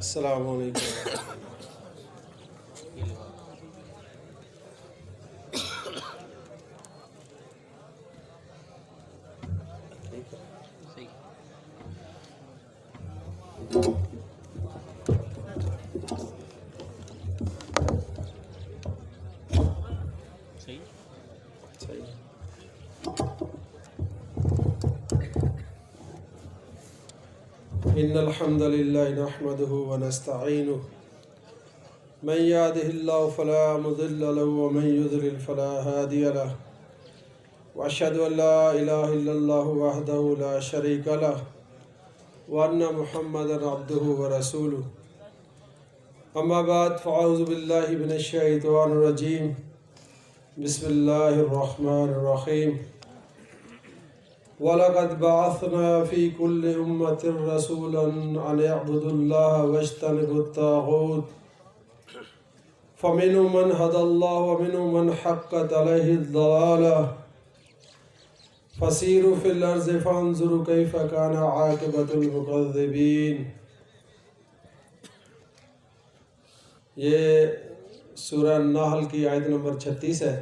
السلام علیکم۔ ان الحمد للہ نحمده ونستعینه من يهده الله فلا مضل له ومن يضلل فلا هادي له واشهد ان لا اله الا الله وحده لا شريك له وان محمدا عبده ورسوله اما بعد فاعوذ بالله من الشیطان الرجیم بسم اللہ الرحمن الرحیم وَلَقَدْ بَعَثْنَا فِي كُلِّ أُمَّةٍ رَسُولًا أَنِ اعْبُدُوا اللَّهَ وَاجْتَنِبُوا الطَّاغُوتَ فَمِنْهُمْ مَنْ هَدَى اللَّهُ وَمِنْهُمْ مَنْ حَقَّتْ عَلَيْهِ الضَّلَالَةُ فَسِيرُوا فِي الْأَرْضِ فَانظُرُوا كَيْفَ كَانَ عَاقِبَةُ الْمُكَذِّبِينَ۔ یہ سورہ النحل کی آیت نمبر 36 ہے۔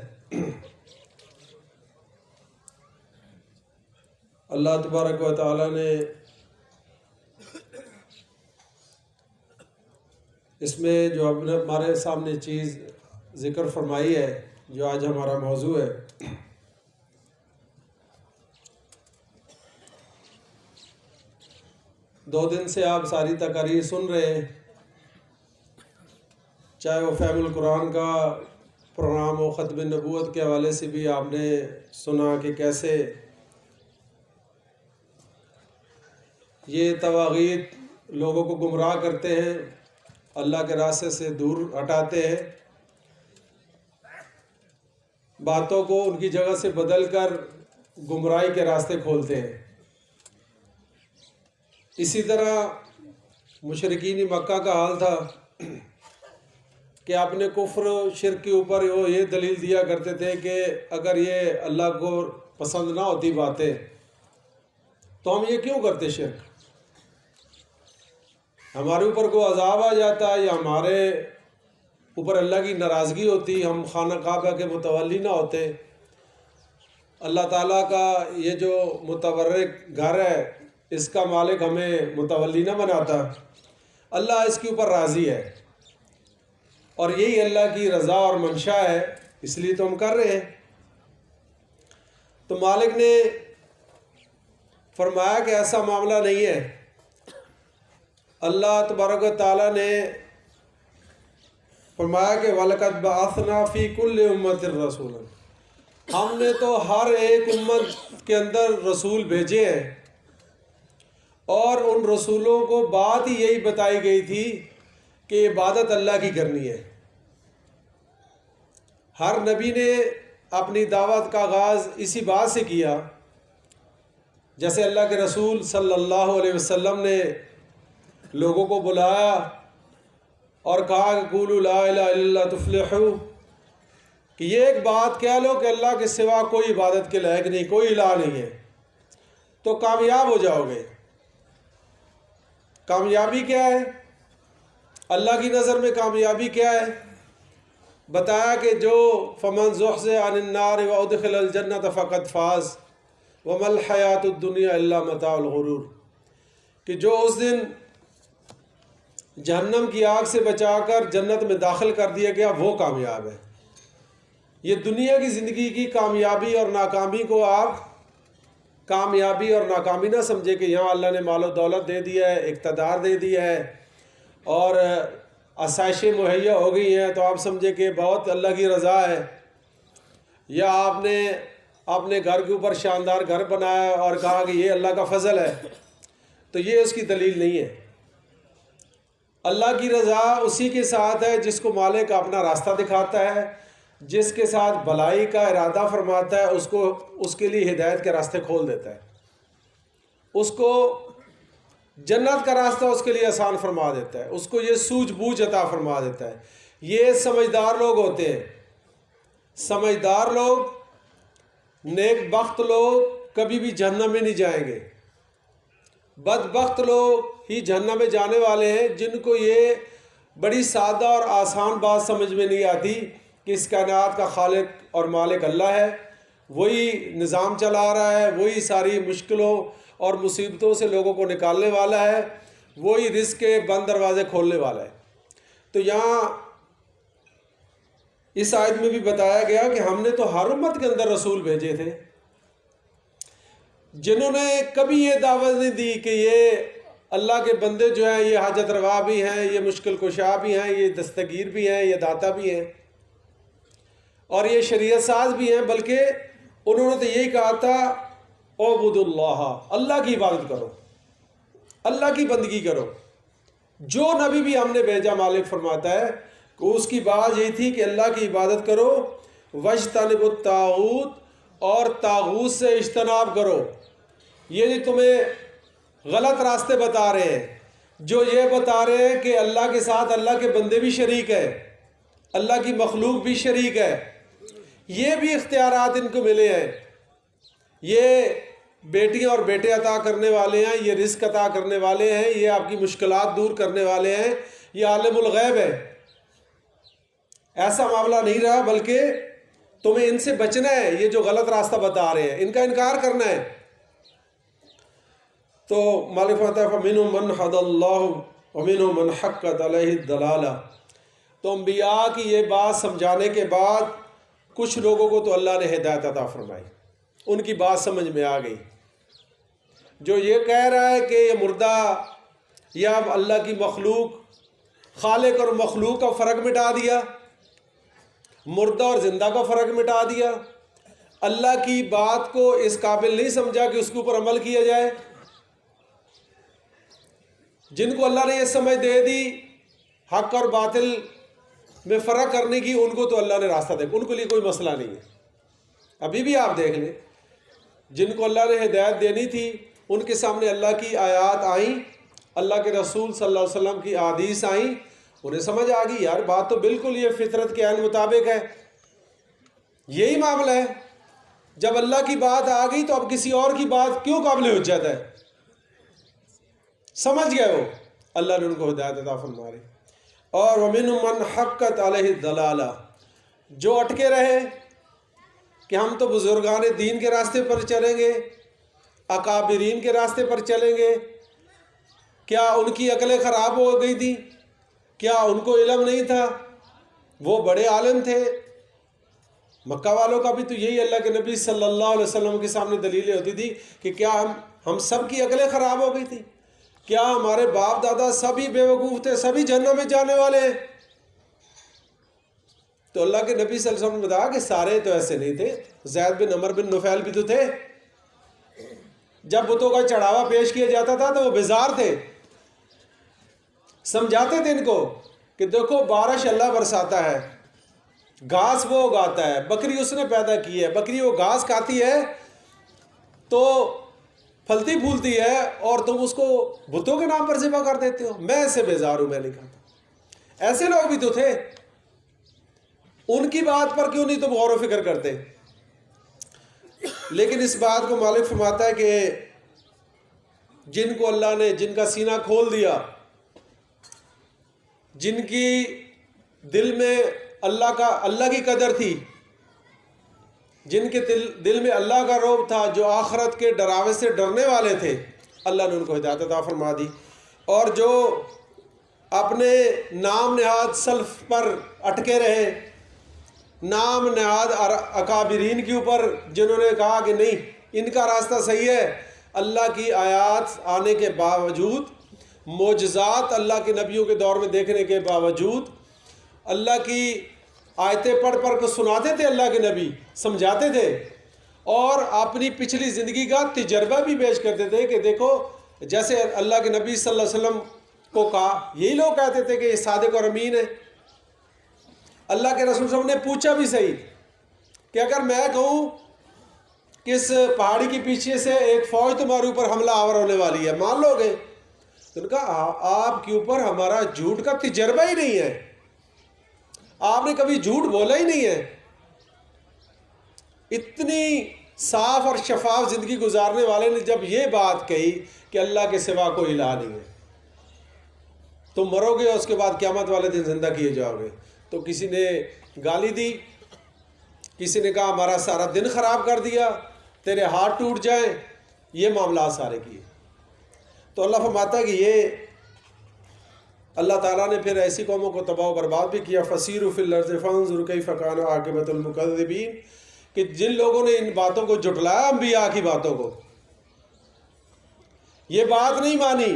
اللہ تبارک و تعالیٰ نے اس میں جو ہمارے سامنے چیز ذکر فرمائی ہے، جو آج ہمارا موضوع ہے، دو دن سے آپ ساری تقاریر سن رہے ہیں، چاہے وہ فہم القرآن کا پروگرام ہو، ختم نبوت کے حوالے سے بھی آپ نے سنا کہ کیسے یہ طواغیت لوگوں کو گمراہ کرتے ہیں، اللہ کے راستے سے دور ہٹاتے ہیں، باتوں کو ان کی جگہ سے بدل کر گمراہی کے راستے کھولتے ہیں۔ اسی طرح مشرکین مکہ کا حال تھا کہ اپنے کفر و شرک کے اوپر وہ یہ دلیل دیا کرتے تھے کہ اگر یہ اللہ کو پسند نہ ہوتی باتیں تو ہم یہ کیوں کرتے شرک؟ ہمارے اوپر کوئی عذاب آ جاتا یا ہمارے اوپر اللہ کی ناراضگی ہوتی، ہم خانہ کعبہ کے متولی نہ ہوتے، اللہ تعالیٰ کا یہ جو متبرک گھر ہے اس کا مالک ہمیں متولی نہ بناتا، اللہ اس کے اوپر راضی ہے اور یہی اللہ کی رضا اور منشا ہے، اس لیے تو ہم کر رہے ہیں۔ تو مالک نے فرمایا کہ ایسا معاملہ نہیں ہے۔ اللہ تبارک و تعالیٰ نے فرمایا کہ وَلَقَدْ بَعَثْنَا فِي كُلِّ أُمَّةٍ رَسُولًا، ہم نے تو ہر ایک امت کے اندر رسول بھیجے ہیں، اور ان رسولوں کو بات ہی یہی بتائی گئی تھی کہ عبادت اللہ کی کرنی ہے۔ ہر نبی نے اپنی دعوت کا آغاز اسی بات سے کیا، جیسے اللہ کے رسول صلی اللہ علیہ وسلم نے لوگوں کو بلایا اور کہا کہ قولوا لا الہ الا اللہ تفلحوا، کہ یہ ایک بات کہہ لو کہ اللہ کے سوا کوئی عبادت کے لائق نہیں، کوئی الہ نہیں ہے، تو کامیاب ہو جاؤ گے۔ کامیابی کیا ہے؟ اللہ کی نظر میں کامیابی کیا ہے؟ بتایا کہ جو فمن زحزح عن النار وادخل الجنۃ فقد فاز وما الحیاۃ الدنیا الا متاع الغرور، کہ جو اس دن جہنم کی آگ سے بچا کر جنت میں داخل کر دیا گیا وہ کامیاب ہے۔ یہ دنیا کی زندگی کی کامیابی اور ناکامی کو آپ کامیابی اور ناکامی نہ سمجھے کہ یہاں اللہ نے مال و دولت دے دیا ہے، اقتدار دے دیا ہے اور آسائشیں مہیا ہو گئی ہیں تو آپ سمجھے کہ بہت اللہ کی رضا ہے، یا آپ نے اپنے گھر کے اوپر شاندار گھر بنایا اور کہا کہ یہ اللہ کا فضل ہے، تو یہ اس کی دلیل نہیں ہے۔ اللہ کی رضا اسی کے ساتھ ہے جس کو مالک اپنا راستہ دکھاتا ہے، جس کے ساتھ بھلائی کا ارادہ فرماتا ہے، اس کے لیے ہدایت کے راستے کھول دیتا ہے، اس کو جنت کا راستہ اس کے لیے آسان فرما دیتا ہے، اس کو یہ سوجھ بوجھ عطا فرما دیتا ہے۔ یہ سمجھدار لوگ ہوتے ہیں، سمجھدار لوگ، نیک بخت لوگ کبھی بھی جہنم میں نہیں جائیں گے۔ بدبخت لوگ ہی جہنم میں جانے والے ہیں جن کو یہ بڑی سادہ اور آسان بات سمجھ میں نہیں آتی کہ اس کائنات کا خالق اور مالک اللہ ہے، وہی نظام چلا رہا ہے، وہی ساری مشکلوں اور مصیبتوں سے لوگوں کو نکالنے والا ہے، وہی رزق کے بند دروازے کھولنے والا ہے۔ تو یہاں اس آیت میں بھی بتایا گیا کہ ہم نے تو ہر امت کے اندر رسول بھیجے تھے، جنہوں نے کبھی یہ دعوت نہیں دی کہ یہ اللہ کے بندے جو ہیں یہ حاجت روا بھی ہیں، یہ مشکل کشا بھی ہیں، یہ دستگیر بھی ہیں، یہ داتا بھی ہیں، اور یہ شریعت ساز بھی ہیں، بلکہ انہوں نے تو یہی کہا تھا اعبدوا اللہ، اللہ کی عبادت کرو، اللہ کی بندگی کرو۔ جو نبی بھی ہم نے بھیجا، مالک فرماتا ہے کہ اس کی بات یہی تھی کہ اللہ کی عبادت کرو، واجتنبوا الطاغوت، اور طاغوت سے اجتناب کرو۔ یہ جو تمہیں غلط راستے بتا رہے ہیں، جو یہ بتا رہے ہیں کہ اللہ کے ساتھ اللہ کے بندے بھی شریک ہے، اللہ کی مخلوق بھی شریک ہے، یہ بھی اختیارات ان کو ملے ہیں، یہ بیٹیاں اور بیٹے عطا کرنے والے ہیں، یہ رزق عطا کرنے والے ہیں، یہ آپ کی مشکلات دور کرنے والے ہیں، یہ عالم الغیب ہے۔ ایسا معاملہ نہیں رہا، بلکہ تمہیں ان سے بچنا ہے، یہ جو غلط راستہ بتا رہے ہیں ان کا انکار کرنا ہے۔ تو مالک فرماتا ہے فَمِنْهُمْ مَنْ هَدَى اللَّهُ وَمِنْهُمْ مَنْ حَقَّتْ عَلَيْهِ الضَّلَالَةُ۔ تو انبیاء کی یہ بات سمجھانے کے بعد کچھ لوگوں کو تو اللہ نے ہدایت عطا فرمائی، ان کی بات سمجھ میں آ گئی۔ جو یہ کہہ رہا ہے کہ یہ مردہ یا اللہ کی مخلوق، خالق اور مخلوق کا فرق مٹا دیا، مردہ اور زندہ کا فرق مٹا دیا، اللہ کی بات کو اس قابل نہیں سمجھا کہ اس کے اوپر عمل کیا جائے، جن کو اللہ نے یہ سمجھ دے دی حق اور باطل میں فرق کرنے کی، ان کو تو اللہ نے راستہ دے، ان کے لیے کوئی مسئلہ نہیں ہے۔ ابھی بھی آپ دیکھ لیں، جن کو اللہ نے ہدایت دینی تھی ان کے سامنے اللہ کی آیات آئیں، اللہ کے رسول صلی اللہ علیہ وسلم کی احادیث آئیں، انہیں سمجھ آ گئی یار بات تو بالکل یہ فطرت کے عین مطابق ہے، یہی معاملہ ہے۔ جب اللہ کی بات آ گئی تو اب کسی اور کی بات کیوں قابل حجت ہے؟ سمجھ گئے وہ، اللہ نے ان کو ہدایت عطا فرمائی۔ اور وَمِنْهُمْ مَنْ حَقَّتْ عَلَيْهِ الضَّلَالَةُ، جو اٹکے رہے کہ ہم تو بزرگان دین کے راستے پر چلیں گے، اکابرین کے راستے پر چلیں گے، کیا ان کی عقلیں خراب ہو گئی تھی؟ کیا ان کو علم نہیں تھا؟ وہ بڑے عالم تھے۔ مکہ والوں کا بھی تو یہی اللہ کے نبی صلی اللہ علیہ وسلم کے سامنے دلیلیں ہوتی تھی کہ کیا ہم سب کی عقلیں خراب ہو گئی تھی؟ کیا ہمارے باپ دادا سبھی بے وقوف تھے، سبھی جہنم میں جانے والے ہیں؟ تو اللہ کے نبی صلی اللہ علیہ وسلم نے بتایا کہ سارے تو ایسے نہیں تھے، زید بن عمر بن نفیل بھی تو تھے۔ جب بتوں کا چڑھاوا پیش کیا جاتا تھا تو وہ بیزار تھے، سمجھاتے تھے ان کو کہ دیکھو بارش اللہ برساتا ہے، گھاس وہ اگاتا ہے، بکری اس نے پیدا کی ہے، بکری وہ گھاس کھاتی ہے تو پھلتی پھولتی ہے، اور تم اس کو بتوں کے نام پر ذبح کر دیتے ہو۔ میں اس سے بیزار ہوں، میں نہیں کھاتا۔ ایسے لوگ بھی تو تھے، ان کی بات پر کیوں نہیں تم غور و فکر کرتے؟ لیکن اس بات کو مالک فرماتا ہے کہ جن کو اللہ نے، جن کا سینہ کھول دیا، جن کی دل میں اللہ کی قدر تھی، جن کے دل میں اللہ کا رعب تھا، جو آخرت کے ڈراوے سے ڈرنے والے تھے، اللہ نے ان کو ہدایت عطا فرما دی۔ اور جو اپنے نام نہاد سلف پر اٹکے رہے، نام نہاد اکابرین کے اوپر، جنہوں نے کہا کہ نہیں ان کا راستہ صحیح ہے، اللہ کی آیات آنے کے باوجود، معجزات اللہ کے نبیوں کے دور میں دیکھنے کے باوجود، اللہ کی آیتیں پڑھ پڑھ کے سناتے تھے، اللہ کے نبی سمجھاتے تھے، اور اپنی پچھلی زندگی کا تجربہ بھی پیش کرتے تھے کہ دیکھو جیسے اللہ کے نبی صلی اللہ علیہ وسلم کو کہا، یہی لوگ کہتے تھے کہ یہ صادق اور امین ہے۔ اللہ کے رسول صلی اللہ علیہ وسلم نے پوچھا بھی صحیح کہ اگر میں کہوں کہ اس پہاڑی کے پیچھے سے ایک فوج تمہارے اوپر حملہ آور ہونے والی ہے، مان لو گے؟ تو نے کہا آپ کے اوپر ہمارا جھوٹ کا تجربہ ہی نہیں ہے، آپ نے کبھی جھوٹ بولا ہی نہیں ہے۔ اتنی صاف اور شفاف زندگی گزارنے والے نے جب یہ بات کہی کہ اللہ کے سوا کوئی الہ نہیں ہے، تم مرو گے اور اس کے بعد قیامت والے دن زندہ کیے جاؤ گے، تو کسی نے گالی دی، کسی نے کہا ہمارا سارا دن خراب کر دیا، تیرے ہاتھ ٹوٹ جائیں، یہ معاملات سارے کیے۔ تو اللہ فرماتا ہے کہ یہ اللہ تعالیٰ نے پھر ایسی قوموں کو تباہ و برباد بھی کیا۔ فَسِيرُوا فِي الْأَرْضِ فَانظُرُوا كَيْفَ كَانَ عَاقِبَةُ الْمُكَذِّبِينَ، کہ جن لوگوں نے ان باتوں کو جھٹلایا، انبیاء کی باتوں کو، یہ بات نہیں مانی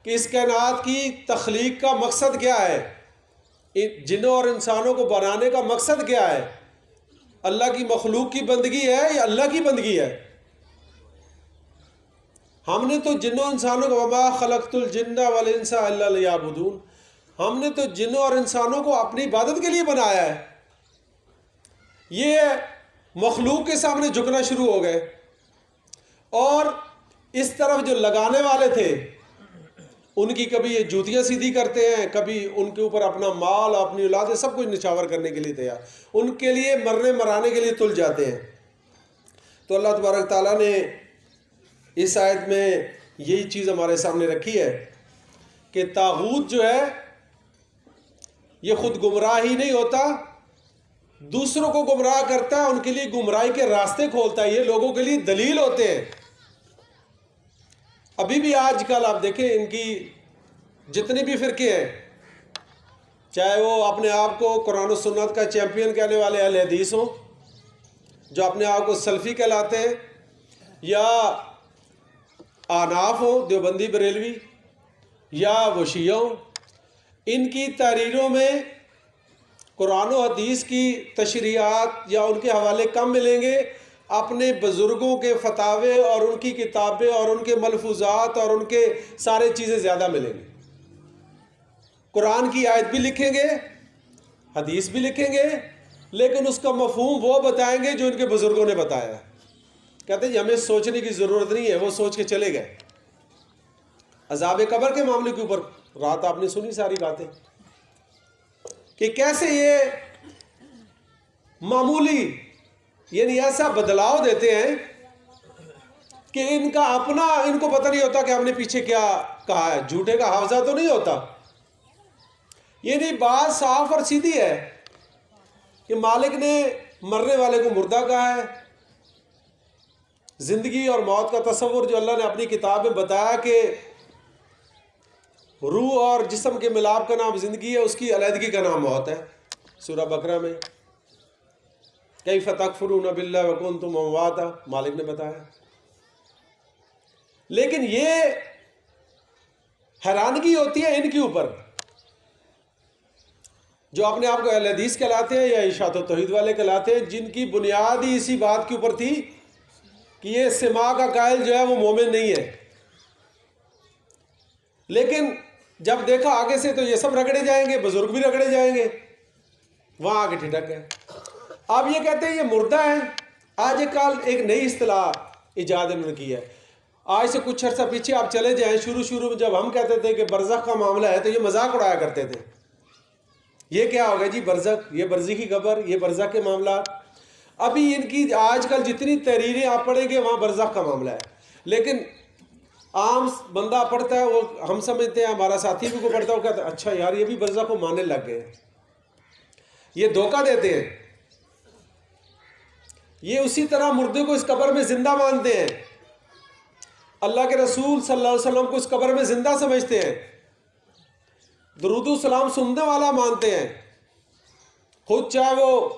کہ اس کائنات کی تخلیق کا مقصد کیا ہے، جنوں اور انسانوں کو بنانے کا مقصد کیا ہے، اللہ کی مخلوق کی بندگی ہے یا اللہ کی بندگی ہے۔ ہم نے تو جنوں انسانوں کو وما خلقت الجن والانس الا لیعبدون، ہم نے تو جنوں اور انسانوں کو اپنی عبادت کے لیے بنایا ہے۔ یہ مخلوق کے سامنے جھکنا شروع ہو گئے، اور اس طرف جو لگانے والے تھے ان کی کبھی یہ جوتیاں سیدھی کرتے ہیں، کبھی ان کے اوپر اپنا مال، اپنی اولاد، سب کچھ نچھاور کرنے کے لیے تیار، ان کے لیے مرنے مرانے کے لیے تل جاتے ہیں۔ تو اللہ تبارک تعالیٰ نے اس آیت میں یہی چیز ہمارے سامنے رکھی ہے کہ طاغوت جو ہے یہ خود گمراہ ہی نہیں ہوتا، دوسروں کو گمراہ کرتا ہے، ان کے لیے گمراہی کے راستے کھولتا ہے، یہ لوگوں کے لیے دلیل ہوتے ہیں۔ ابھی بھی آج کل آپ دیکھیں ان کی جتنے بھی فرقے ہیں، چاہے وہ اپنے آپ کو قرآن و سنت کا چیمپئن کہنے والے اہل حدیث ہوں، جو اپنے آپ کو سلفی کہلاتے ہیں، یا آناف ہوں، دیوبندی بریلوی، یا وہ شیعہ ہوں، ان کی تحریروں میں قرآن و حدیث کی تشریحات یا ان کے حوالے کم ملیں گے، اپنے بزرگوں کے فتاوے اور ان کی کتابیں اور ان کے ملفوظات اور ان کے سارے چیزیں زیادہ ملیں گے۔ قرآن کی آیت بھی لکھیں گے، حدیث بھی لکھیں گے، لیکن اس کا مفہوم وہ بتائیں گے جو ان کے بزرگوں نے بتایا ہے۔ کہتے ہیں جی ہمیں سوچنے کی ضرورت نہیں ہے، وہ سوچ کے چلے گئے۔ عذاب قبر کے معاملے کے اوپر رات آپ نے سنی ساری باتیں، کہ کیسے یہ معمولی یعنی ایسا بدلاؤ دیتے ہیں کہ ان کا اپنا ان کو پتہ نہیں ہوتا کہ ہم نے پیچھے کیا کہا ہے، جھوٹے کا حافظہ تو نہیں ہوتا۔ یعنی بات صاف اور سیدھی ہے کہ مالک نے مرنے والے کو مردہ کہا ہے، زندگی اور موت کا تصور جو اللہ نے اپنی کتاب میں بتایا کہ روح اور جسم کے ملاپ کا نام زندگی ہے، اس کی علیحدگی کا نام موت ہے۔ سورہ بقرہ میں کیف تکفرون باللہ وکنتم امواتا مالک نے بتایا۔ لیکن یہ حیرانگی ہوتی ہے ان کے اوپر جو اپنے آپ کو اہل حدیث کہلاتے ہیں یا اشاعت و توحید والے کہلاتے ہیں، جن کی بنیاد ہی اسی بات کے اوپر تھی کہ یہ سماع کا قائل جو ہے وہ مومن نہیں ہے۔ لیکن جب دیکھا آگے سے تو یہ سب رگڑے جائیں گے، بزرگ بھی رگڑے جائیں گے، وہاں آگے ٹھٹک ہے۔ اب یہ کہتے ہیں یہ مردہ ہے۔ آج کل ایک نئی اصطلاح ایجاد انہوں نے کی ہے۔ آج سے کچھ عرصہ پیچھے آپ چلے جائیں، شروع میں جب ہم کہتے تھے کہ برزخ کا معاملہ ہے تو یہ مذاق اڑایا کرتے تھے، یہ کیا ہوگا جی برزخ، یہ برزخی قبر، یہ برزخ کے معاملات۔ ابھی ان کی آج کل جتنی تحریریں آپ پڑھیں گے وہاں برزخ کا معاملہ ہے، لیکن عام بندہ پڑھتا ہے، وہ ہم سمجھتے ہیں، ہمارا ساتھی بھی کو پڑھتا ہے، وہ کہتا ہے اچھا یار یہ بھی برزخ کو ماننے لگ گئے۔ یہ دھوکہ دیتے ہیں، یہ اسی طرح مردے کو اس قبر میں زندہ مانتے ہیں، اللہ کے رسول صلی اللہ علیہ وسلم کو اس قبر میں زندہ سمجھتے ہیں، درود و سلام سننے والا مانتے ہیں، خود چاہے وہ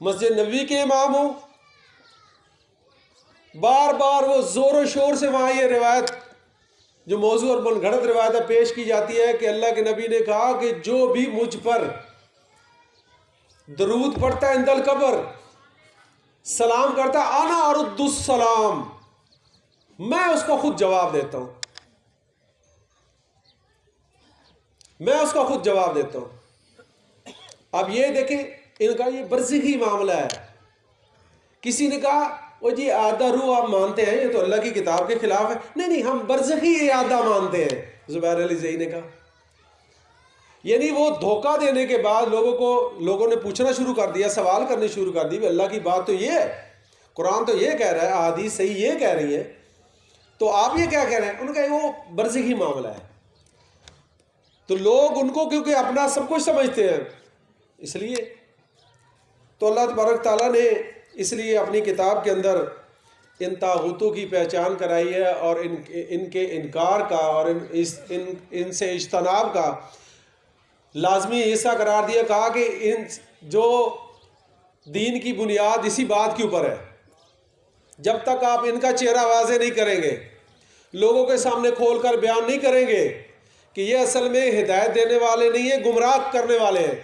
مسجد نبوی کے امام ہوں، بار بار وہ زور و شور سے وہاں یہ روایت جو موضوع اور من گھڑت روایت پیش کی جاتی ہے کہ اللہ کے نبی نے کہا کہ جو بھی مجھ پر درود پڑھتا ہے عند القبر، سلام کرتا ہے، انا ارد السلام، میں اس کو خود جواب دیتا ہوں، میں اس کو خود جواب دیتا ہوں۔ اب یہ دیکھیں ان کا یہ برزخی معاملہ ہے۔ کسی نے کہا وہ جی اعادہ روح آپ مانتے ہیں، یہ تو اللہ کی کتاب کے خلاف ہے۔ نہیں ہم برزخی اعادہ مانتے ہیں، زبیر علی زئی نے کہا۔ یعنی وہ دھوکہ دینے کے بعد لوگوں نے پوچھنا شروع کر دیا، سوال کرنے شروع کر دی، اللہ کی بات تو یہ ہے قرآن تو یہ کہہ رہا ہے، احادیث صحیح یہ کہہ رہی ہے، تو آپ یہ کیا کہہ رہے ہیں؟ ان کا وہ برزخی معاملہ ہے. تو لوگ ان کو کیونکہ اپنا سب کچھ سمجھتے ہیں، اس لیے تو اللہ تبارک تعالیٰ نے اس لیے اپنی کتاب کے اندر ان طاغوتوں کی پہچان کرائی ہے، اور ان کے انکار کا اور ان سے اجتناب کا لازمی حصہ قرار دیا. کہا کہ ان جو دین کی بنیاد اسی بات کے اوپر ہے، جب تک آپ ان کا چہرہ واضح نہیں کریں گے، لوگوں کے سامنے کھول کر بیان نہیں کریں گے کہ یہ اصل میں ہدایت دینے والے نہیں ہیں، گمراہ کرنے والے ہیں،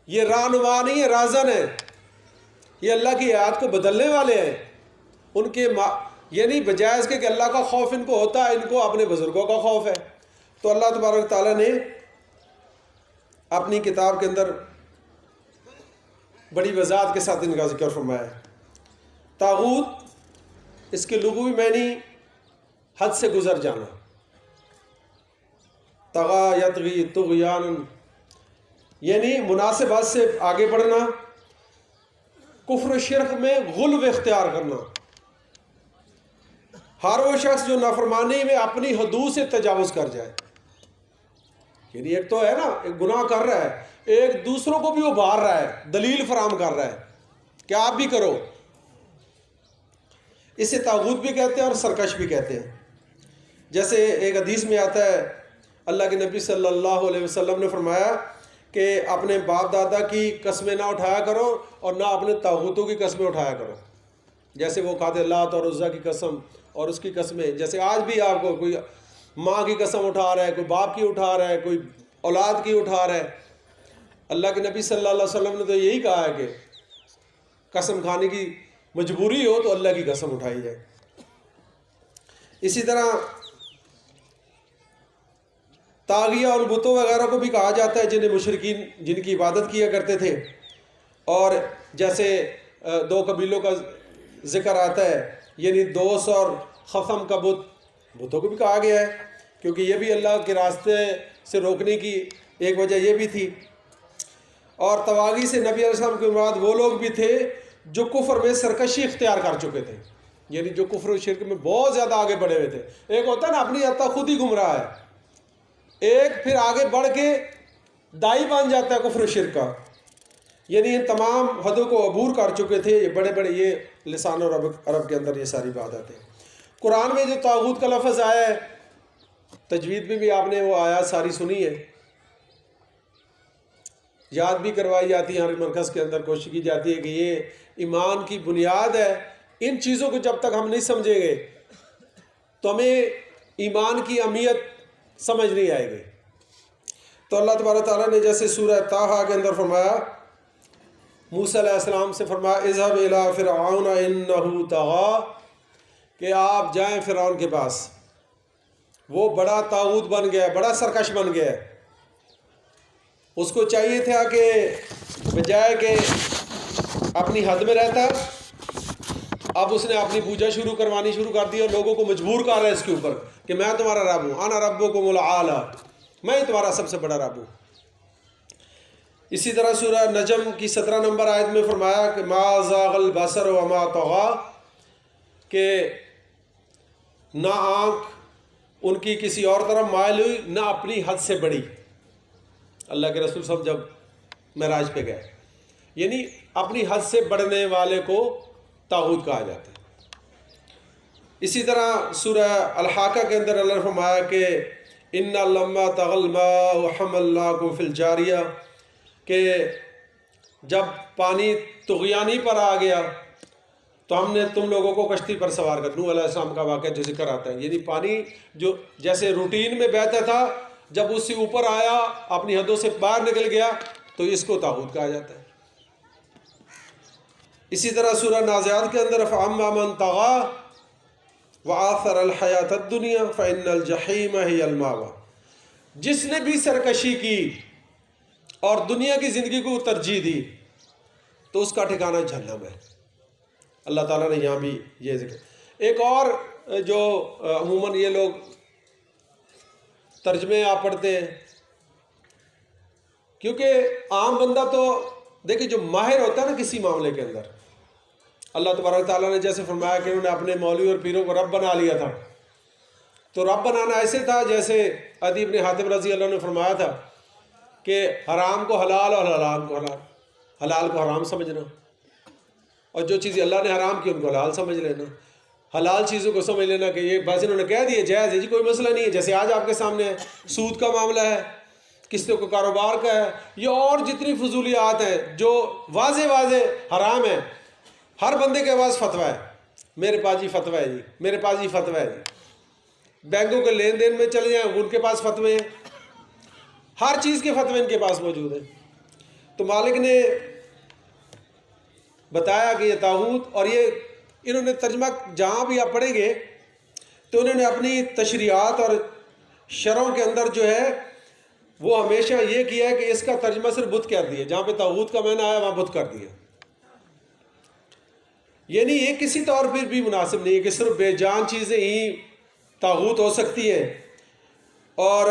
یہ رہنما نہیں ہے، راہزن ہے، یہ اللہ کی آیات کو بدلنے والے ہیں. ان کے یعنی بجائے اس کے کہ اللہ کا خوف ان کو ہوتا ہے، ان کو اپنے بزرگوں کا خوف ہے. تو اللہ تبارک تعالیٰ نے اپنی کتاب کے اندر بڑی وضاحت کے ساتھ ان کا ذکر فرمایا ہے. طاغوت اس کے لغوی معنی حد سے گزر جانا، طغا یطغی طغیان، یعنی مناسب حد سے آگے بڑھنا، کفر و شرک میں غلو اختیار کرنا. ہر وہ شخص جو نافرمانی میں اپنی حدود سے تجاوز کر جائے، یعنی ایک تو ہے نا، ایک گناہ کر رہا ہے، ایک دوسروں کو بھی ابھار رہا ہے، دلیل فراہم کر رہا ہے کہ آپ بھی کرو. اسے طاغوت بھی کہتے ہیں اور سرکش بھی کہتے ہیں. جیسے ایک حدیث میں آتا ہے، اللہ کے نبی صلی اللہ علیہ وسلم نے فرمایا کہ اپنے باپ دادا کی قسمیں نہ اٹھایا کرو اور نہ اپنے طاغوتوں کی قسمیں اٹھایا کرو. جیسے وہ کہتے لات اور عزا کی قسم اور اس کی قسمیں، جیسے آج بھی آپ کو کوئی ماں کی قسم اٹھا رہا ہے، کوئی باپ کی اٹھا رہا ہے، کوئی اولاد کی اٹھا رہا ہے. اللہ کے نبی صلی اللہ علیہ وسلم نے تو یہی کہا ہے کہ قسم کھانے کی مجبوری ہو تو اللہ کی قسم اٹھائی جائے. اسی طرح طاغیہ اور بتوں وغیرہ کو بھی کہا جاتا ہے، جنہیں مشرکین جن کی عبادت کیا کرتے تھے. اور جیسے دو قبیلوں کا ذکر آتا ہے، یعنی دوس اور خصم کا بتوں کو بھی کہا گیا ہے، کیونکہ یہ بھی اللہ کے راستے سے روکنے کی ایک وجہ یہ بھی تھی. اور طواغی سے نبی علیہ السلام کے مراد وہ لوگ بھی تھے جو کفر میں سرکشی اختیار کر چکے تھے، یعنی جو کفر و شرک میں بہت زیادہ آگے بڑھے ہوئے تھے. ایک ہوتا ہے نا اپنی حد تک خود ہی گمراہ ہے، ایک پھر آگے بڑھ کے دائی بن جاتا ہے کفر و شرک کا، یعنی ان تمام حدوں کو عبور کر چکے تھے. یہ بڑے بڑے یہ لسان اور عرب کے اندر یہ ساری بات آتے ہیں. قرآن میں جو طاغوت کا لفظ آیا ہے، تجوید میں بھی آپ نے وہ آیات ساری سنی ہے، یاد بھی کروائی جاتی ہے، ہر مرکز کے اندر کوشش کی جاتی ہے کہ یہ ایمان کی بنیاد ہے. ان چیزوں کو جب تک ہم نہیں سمجھیں گے تو ہمیں ایمان کی اہمیت سمجھ نہیں آئے گی. تو اللہ تبارک تعالیٰ نے جیسے سورہ طٰہٰ کے اندر فرمایا، موسیٰ علیہ السلام سے فرمایا اذهب الى فرعون انه طغى، کہ آپ جائیں فرعون کے پاس، وہ بڑا طاغوت بن گیا، بڑا سرکش بن گیا. اس کو چاہیے تھا کہ بجائے کہ اپنی حد میں رہتا، اب اس نے اپنی پوجا کروانی شروع کر دی اور لوگوں کو مجبور کر رہا ہے اس کے اوپر کہ میں تمہارا رب ہوں، انا ربکم الاعلی، میں تمہارا سب سے بڑا رب ہوں. اسی طرح سورہ نجم کی 17 نمبر آیت میں فرمایا کہ ما زاغ البصر وما طغى، کہ نہ آنکھ ان کی کسی اور طرف مائل ہوئی، نہ اپنی حد سے بڑھی. اللہ کے رسول صاحب جب معراج پہ گئے، یعنی اپنی حد سے بڑھنے والے کو طاغوت کہا جاتا ہے. اسی طرح سورہ الحاقہ کے اندر اللہ نے فرمایا کہ ان لما طغى الماء حملناكم في الجاریہ، کہ جب پانی طغیانی پر آ گیا تو ہم نے تم لوگوں کو کشتی پر سوار کر. نوح علیہ السلام کا واقعہ جو ذکر آتا ہے، یعنی پانی جو جیسے روٹین میں بہتا تھا، جب اس سے اوپر آیا، اپنی حدوں سے باہر نکل گیا، تو اس کو طاغوت کہا جاتا ہے. اسی طرح سورہ نازعات کے اندر فَأَمَّا مَنْ طَغَى وَآثَرَ الْحَيَاةَ الدُّنْيَا فَإِنَّ الْجَحِيمَ هِيَ الْمَأْوَىٰ، جس نے بھی سرکشی کی اور دنیا کی زندگی کو ترجیح دی تو اس کا ٹھکانہ جہنم ہے. اللہ تعالیٰ نے یہاں بھی یہ ذکر. ایک اور جو عموماً یہ لوگ ترجمے آپ پڑھتے ہیں، کیونکہ عام بندہ تو دیکھیں جو ماہر ہوتا ہے نا کسی معاملے کے اندر، اللہ تبارک تعالیٰ نے جیسے فرمایا کہ انہوں نے اپنے مولوی اور پیروں کو رب بنا لیا تھا، تو رب بنانا ایسے تھا جیسے عدی بن حاتم رضی اللہ عنہ نے فرمایا تھا کہ حرام کو حلال اور حلال کو حرام سمجھنا، اور جو چیزیں اللہ نے حرام کی ان کو حلال سمجھ لینا، حلال چیزوں کو سمجھ لینا کہ یہ بس انہوں نے کہہ دیا جائز ہے جی، کوئی مسئلہ نہیں ہے، جیسے آج آپ کے سامنے ہے سود کا معاملہ ہے، قسطوں کو کاروبار کا ہے، یہ اور جتنی فضولیات ہیں جو واضح حرام ہیں، ہر بندے کے پاس فتویٰ ہے، میرے پاس جی فتویٰ ہے جی، میرے پاس جی فتویٰ ہے جی، بینکوں کے لین دین میں چلے جائیں ان کے پاس فتوے ہیں، ہر چیز کے فتوے ان کے پاس موجود ہیں۔ تو مالک نے بتایا کہ یہ طاغوت، اور یہ انہوں نے ترجمہ جہاں بھی آپ پڑھیں گے تو انہوں نے اپنی تشریعات اور شرعوں کے اندر جو ہے وہ ہمیشہ یہ کیا ہے کہ اس کا ترجمہ صرف بت کر دیا، جہاں پہ طاغوت کا معنی آیا وہاں بت کر دیا، یعنی یہ کسی طور پر بھی مناسب نہیں ہے کہ صرف بے جان چیزیں ہی طاغوت ہو سکتی ہیں، اور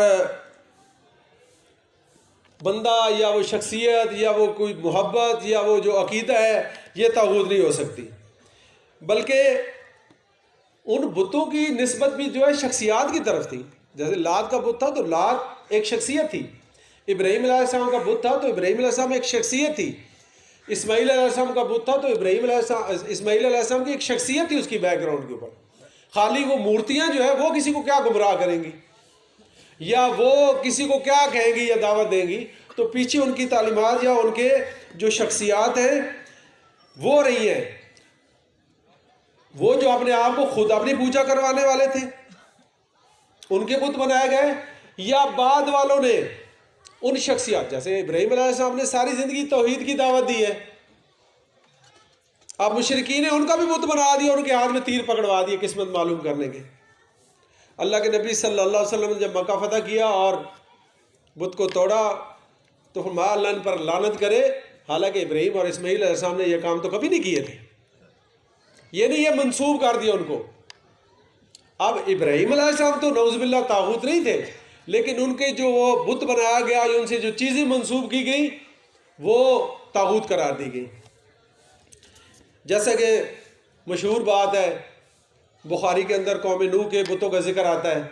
بندہ یا وہ شخصیت یا وہ کوئی محبت یا وہ جو عقیدہ ہے یہ طاغوت نہیں ہو سکتی، بلکہ ان بتوں کی نسبت بھی جو ہے شخصیات کی طرف تھی۔ جیسے لات کا بت تھا تو لات ایک شخصیت تھی، ابراہیم علیہ السلام کا بت تھا تو ابراہیم علیہ السلام ایک شخصیت تھی، اسماعیل علیہ السلام کا بت تھا تو اسماعیل علیہ السلام کی ایک شخصیت تھی اس کی بیک گراؤنڈ کے اوپر۔ خالی وہ مورتیاں جو ہے وہ کسی کو کیا گمراہ کریں گی یا وہ کسی کو کیا کہیں گی یا دعوت دیں گی، تو پیچھے ان کی تعلیمات یا ان کے جو شخصیات ہیں وہ رہی ہیں، وہ جو اپنے آپ کو خود اپنی پوجا کروانے والے تھے ان کے بت بنائے گئے، یا بعد والوں نے ان شخصیات، جیسے ابراہیم علیہ السلام نے ساری زندگی توحید کی دعوت دی ہے، اب مشرکین نے ان کا بھی بت بنا دیا، ان کے ہاتھ میں تیر پکڑوا دیے قسمت معلوم کرنے کے۔ اللہ کے نبی صلی اللہ علیہ وسلم نے جب مکہ فتح کیا اور بت کو توڑا تو فرمایا اللہ ان پر لعنت کرے، حالانکہ ابراہیم اور اسماعیل علیہ السلام نے یہ کام تو کبھی نہیں کیے تھے، یہ نہیں، یہ منسوب کر دیا ان کو۔ اب ابراہیم علیہ السلام تو نعوذ باللہ طاغوت نہیں تھے، لیکن ان کے جو وہ بت بنایا گیا، ان سے جو چیزیں منسوب کی گئی وہ طاغوت قرار دی گئی۔ جیسا کہ مشہور بات ہے بخاری کے اندر قوم نوح کے بتوں کا ذکر آتا ہے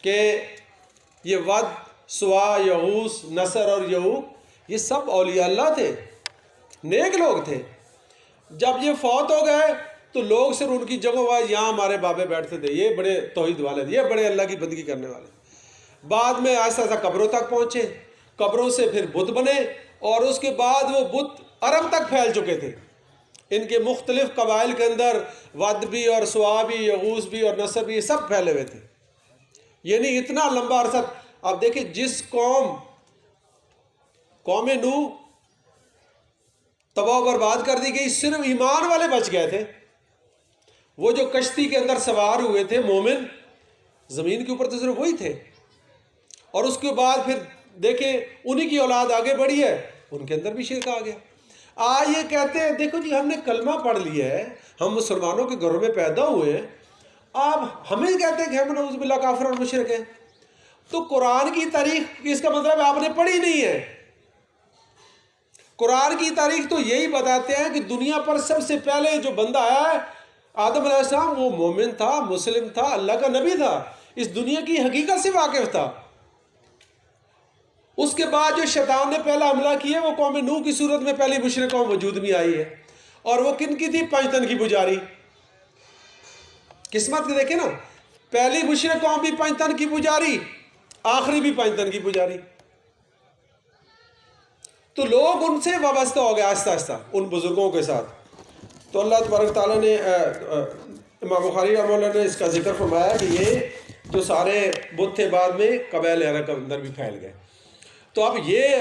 کہ یہ ود، سوا، یغوث، نصر اور یعوق یہ سب اولیاء اللہ تھے، نیک لوگ تھے۔ جب یہ فوت ہو گئے تو لوگ صرف ان کی جگہ یہاں ہمارے بابے بیٹھتے تھے، یہ بڑے توحید والے تھے، یہ بڑے اللہ کی بندگی کرنے والے۔ بعد میں آہستہ آہستہ قبروں تک پہنچے، قبروں سے پھر بت بنے، اور اس کے بعد وہ بت عرب تک پھیل چکے تھے، ان کے مختلف قبائل کے اندر ود بھی اور سوا بھی، یغوث بھی اور نصر بھی، یہ سب پھیلے ہوئے تھے، یعنی اتنا لمبا عرصہ۔ آپ دیکھیں جس قوم نوح تباہ و برباد کر دی گئی، صرف ایمان والے بچ گئے تھے، وہ جو کشتی کے اندر سوار ہوئے تھے مومن، زمین کے اوپر تو صرف وہی تھے، اور اس کے بعد پھر دیکھیں انہی کی اولاد آگے بڑھی ہے، ان کے اندر بھی شرک آ گیا۔ آج یہ کہتے ہیں دیکھو جی ہم نے کلمہ پڑھ لیا ہے، ہم مسلمانوں کے گھروں میں پیدا ہوئے ہیں، آپ ہمیں کہتے ہیں کہ ہم نعوذ باللہ کافر اور مشرک ہیں۔ تو قرآن کی تاریخ اس کا مطلب آپ نے پڑھی نہیں ہے۔ قرآن کی تاریخ تو یہی بتاتے ہیں کہ دنیا پر سب سے پہلے جو بندہ آیا ہے آدم علیہ السلام، وہ مومن تھا، مسلم تھا، اللہ کا نبی تھا، اس دنیا کی حقیقت سے واقف تھا۔ اس کے بعد جو شیطان نے پہلا حملہ کیا وہ قوم نوح کی صورت میں پہلی مشرک قوم وجود میں آئی ہے، اور وہ کن کی تھی؟ پنجتن کی پجاری۔ قسمت کے دیکھیں نا، پہلی مشرک قوم بھی پنجتن کی پجاری، آخری بھی پنجتن کی پجاری۔ تو لوگ ان سے وابستہ ہو گئے آہستہ آہستہ ان بزرگوں کے ساتھ۔ تو اللہ تبارک تعالیٰ نے امام بخاری رحمہ اللہ نے اس کا ذکر فرمایا کہ یہ جو سارے بت تھے بعد میں قبائل عرب کے اندر بھی پھیل گئے۔ تو اب یہ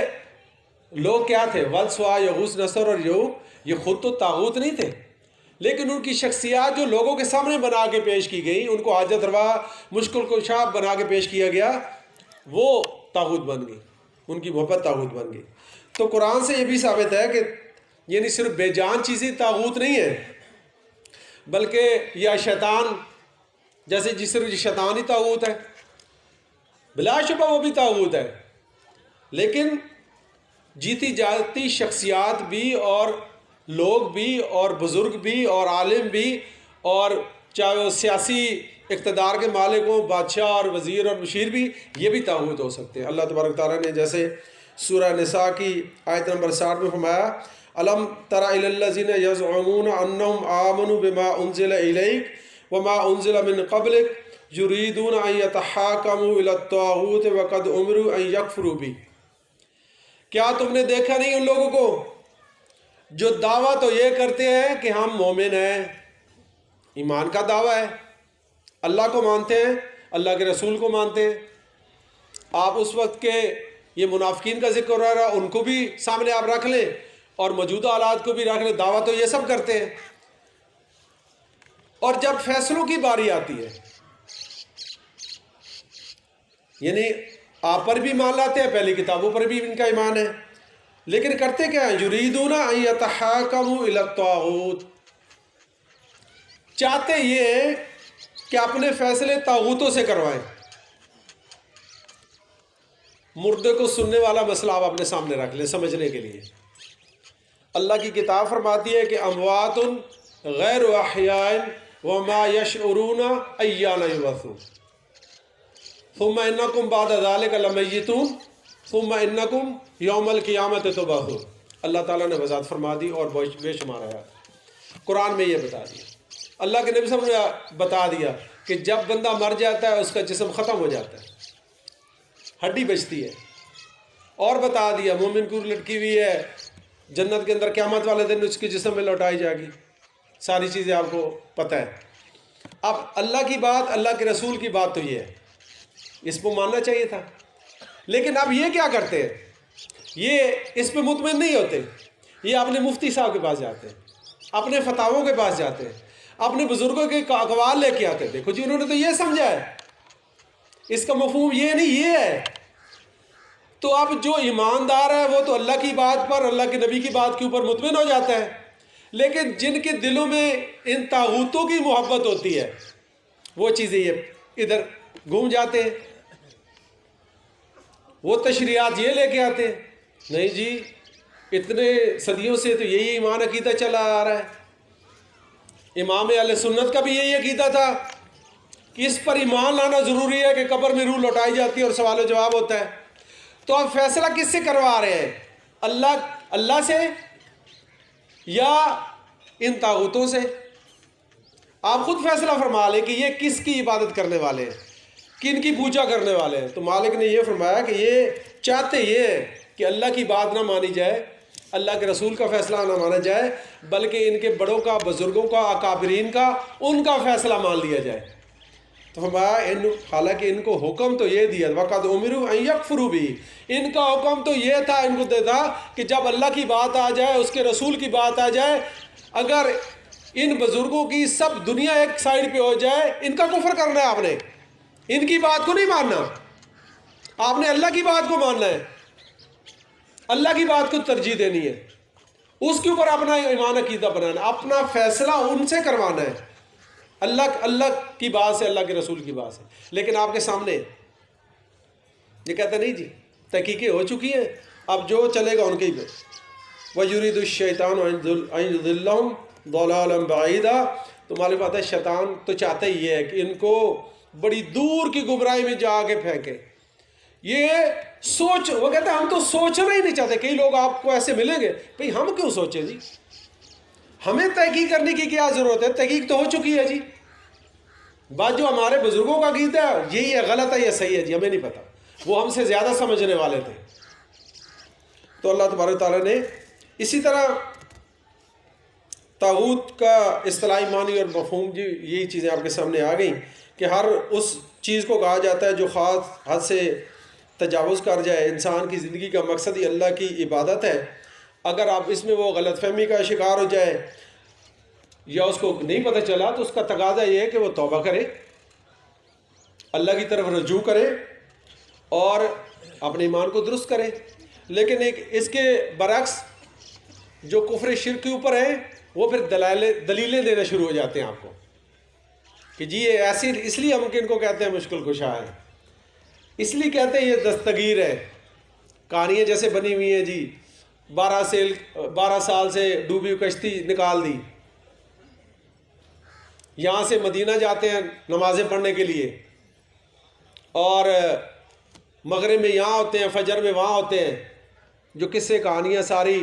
لوگ کیا تھے؟ ود، سوا، یغوث، نصر اور یعوق، یہ خود تو طاغوت نہیں تھے، لیکن ان کی شخصیات جو لوگوں کے سامنے بنا کے پیش کی گئی، ان کو حاجت روا، مشکل کشا بنا کے پیش کیا گیا، وہ طاغوت بن گئی، ان کی محبت طاغوت بن گئی۔ تو قرآن سے یہ بھی ثابت ہے کہ یعنی صرف بے جان چیزیں طاغوت نہیں ہے، بلکہ یا شیطان، جیسے جس طرح شیطان ہی طاغوت ہے، بلا شبہ وہ بھی طاغوت ہے، لیکن جیتی جاتی شخصیات بھی اور لوگ بھی اور بزرگ بھی اور عالم بھی، اور چاہے وہ سیاسی اقتدار کے مالک ہوں، بادشاہ اور وزیر اور مشیر بھی، یہ بھی طاغوت ہو سکتے ہیں۔ اللہ تبارک تعالیٰ نے جیسے سورہ نساء کی آیت نمبر 60 میں فرمایا، الم تر الی الذین یزعمون انہم آمنوا بما انزل الیک وما انزل من قبلک یریدون ان یتحاکموا الی الطاغوت وقد امروا ان یکفروا بہ۔ کیا تم نے دیکھا نہیں ان لوگوں کو جو دعویٰ تو یہ کرتے ہیں کہ ہم مومن ہیں، ایمان کا دعویٰ ہے، اللہ کو مانتے ہیں، اللہ کے رسول کو مانتے ہیں۔ آپ اس وقت کے یہ منافقین کا ذکر ہو رہا، ان کو بھی سامنے آپ رکھ لیں اور موجودہ حالات کو بھی رکھ لیں، دعویٰ تو یہ سب کرتے ہیں۔ اور جب فیصلوں کی باری آتی ہے، یعنی آپ پر بھی مان لاتے ہیں، پہلی کتابوں پر بھی ان کا ایمان ہے، لیکن کرتے کیا ہیں؟ یریدون ان یتحاکموا الی الطاغوت، چاہتے یہ ہیں کہ اپنے فیصلے طاغوتوں سے کروائیں۔ مردے کو سننے والا مسئلہ آپ اپنے سامنے رکھ لیں سمجھنے کے لیے۔ اللہ کی کتاب فرماتی ہے کہ اموات غیر احیاء وما یشعرون ایان یبعثون ثم انکم بعد ذلک لمیتون ثم انکم یوم القیامت تبعثون۔ اللہ تعالیٰ نے وضاحت فرما دی اور بے شمار آیات قرآن میں یہ بتا دیا۔ اللہ کے نبی صلی اللہ علیہ وسلم نے بتا دیا کہ جب بندہ مر جاتا ہے اس کا جسم ختم ہو جاتا ہے، ہڈی بچتی ہے، اور بتا دیا مومن کو لٹکی ہوئی ہے جنت کے اندر، قیامت والے دن اس کے جسم میں لوٹائی جائے گی، ساری چیزیں آپ کو پتہ ہے۔ اب اللہ کی بات، اللہ کے رسول کی بات تو یہ ہے، اس کو ماننا چاہیے تھا، لیکن اب یہ کیا کرتے ہیں؟ یہ اس پہ مطمئن نہیں ہوتے، یہ اپنے مفتی صاحب کے پاس جاتے ہیں، اپنے فتاووں کے پاس جاتے ہیں، اپنے بزرگوں کے اقوال لے کے آتے ہیں، دیکھو جی انہوں نے تو یہ سمجھا ہے، اس کا مفہوم یہ نہیں یہ ہے۔ تو اب جو ایماندار ہے وہ تو اللہ کی بات پر، اللہ کے نبی کی بات کے اوپر مطمئن ہو جاتا ہے، لیکن جن کے دلوں میں ان طاغوتوں کی محبت ہوتی ہے وہ چیزیں یہ ادھر گھوم جاتے ہیں، وہ تشریعات یہ لے کے آتے ہیں، نہیں جی اتنے صدیوں سے تو یہی ایمان عقیدہ چلا آ رہا ہے۔ امام اہل سنت کا بھی یہی عقیدہ تھا کہ اس پر ایمان لانا ضروری ہے کہ قبر میں روح لوٹائی جاتی ہے اور سوال و جواب ہوتا ہے۔ تو آپ فیصلہ کس سے کروا رہے ہیں؟ اللہ سے یا ان طاغوتوں سے؟ آپ خود فیصلہ فرما لیں کہ یہ کس کی عبادت کرنے والے ہیں، کن کی پوجا کرنے والے ہیں۔ تو مالک نے یہ فرمایا کہ یہ چاہتے یہ ہے کہ اللہ کی بات نہ مانی جائے، اللہ کے رسول کا فیصلہ نہ مانا جائے، بلکہ ان کے بڑوں کا، بزرگوں کا، اکابرین کا، ان کا فیصلہ مان لیا جائے۔ تو فرمایا حالانکہ ان کو حکم تو یہ دیا، وقد امروا ان یکفروا بہ، ان کا حکم تو یہ تھا، ان کو دیتا کہ جب اللہ کی بات آ جائے، اس کے رسول کی بات آ جائے، اگر ان بزرگوں کی سب دنیا ایک سائڈ پہ ہو جائے، ان کا کفر کرنا ہے آپ نے، ان کی بات کو نہیں ماننا، آپ نے اللہ کی بات کو ماننا ہے، اللہ کی بات کو ترجیح دینی ہے، اس کے اوپر اپنا ایمان عقیدہ بنانا، اپنا فیصلہ ان سے کروانا ہے، اللہ کی بات سے، اللہ کے رسول کی بات سے۔ لیکن آپ کے سامنے یہ کہتا نہیں جی تحقیقیں ہو چکی ہیں، اب جو چلے گا ان کے ہی پہ۔ وَيُرِيدُ الشَّيْطَانُ أَن يُضِلَّهُمْ ضَلَالًا بَعِيدًا، تو معلوم آتا ہے شیطان تو چاہتا ہی یہ ہے کہ ان کو بڑی دور کی گمراہی میں جا کے پھینکے۔ یہ وہ کہتے ہیں ہم تو سوچنا ہی نہیں چاہتے۔ کئی لوگ آپ کو ایسے ملیں گے، بھئی ہم کیوں سوچیں جی، ہمیں تحقیق کرنے کی کیا ضرورت ہے، تحقیق تو ہو چکی ہے جی، بات جو ہمارے بزرگوں کا عقیدہ ہے یہی ہے، غلط ہے یا صحیح ہے جی ہمیں نہیں پتہ، وہ ہم سے زیادہ سمجھنے والے تھے۔ تو اللہ تبارک تعالیٰ نے اسی طرح طاغوت کا اصطلاحی معنی اور مفہوم، جی یہی چیزیں آپ کے سامنے آ گئیں کہ ہر اس چیز کو کہا جاتا ہے جو خاص حد سے تجاوز کر جائے۔ انسان کی زندگی کا مقصد ہی اللہ کی عبادت ہے، اگر آپ اس میں وہ غلط فہمی کا شکار ہو جائے یا اس کو نہیں پتہ چلا تو اس کا تقاضا یہ ہے کہ وہ توبہ کرے، اللہ کی طرف رجوع کرے اور اپنے ایمان کو درست کرے۔ لیکن اس کے برعکس جو کفر شرک کے اوپر ہیں وہ پھر دلیلیں دینا شروع ہو جاتے ہیں آپ کو کہ جی یہ ایسی، اس لیے ہم ان کو کہتے ہیں مشکل کشا ہے، اس لیے کہتے ہیں یہ دستگیر ہے، کہانیاں جیسے بنی ہوئی ہیں جی، 12 سال سے ڈوبی ہوئی کشتی نکال دی، یہاں سے مدینہ جاتے ہیں نمازیں پڑھنے کے لیے، اور مغرب میں یہاں ہوتے ہیں، فجر میں وہاں ہوتے ہیں، جو قصے کہانیاں ساری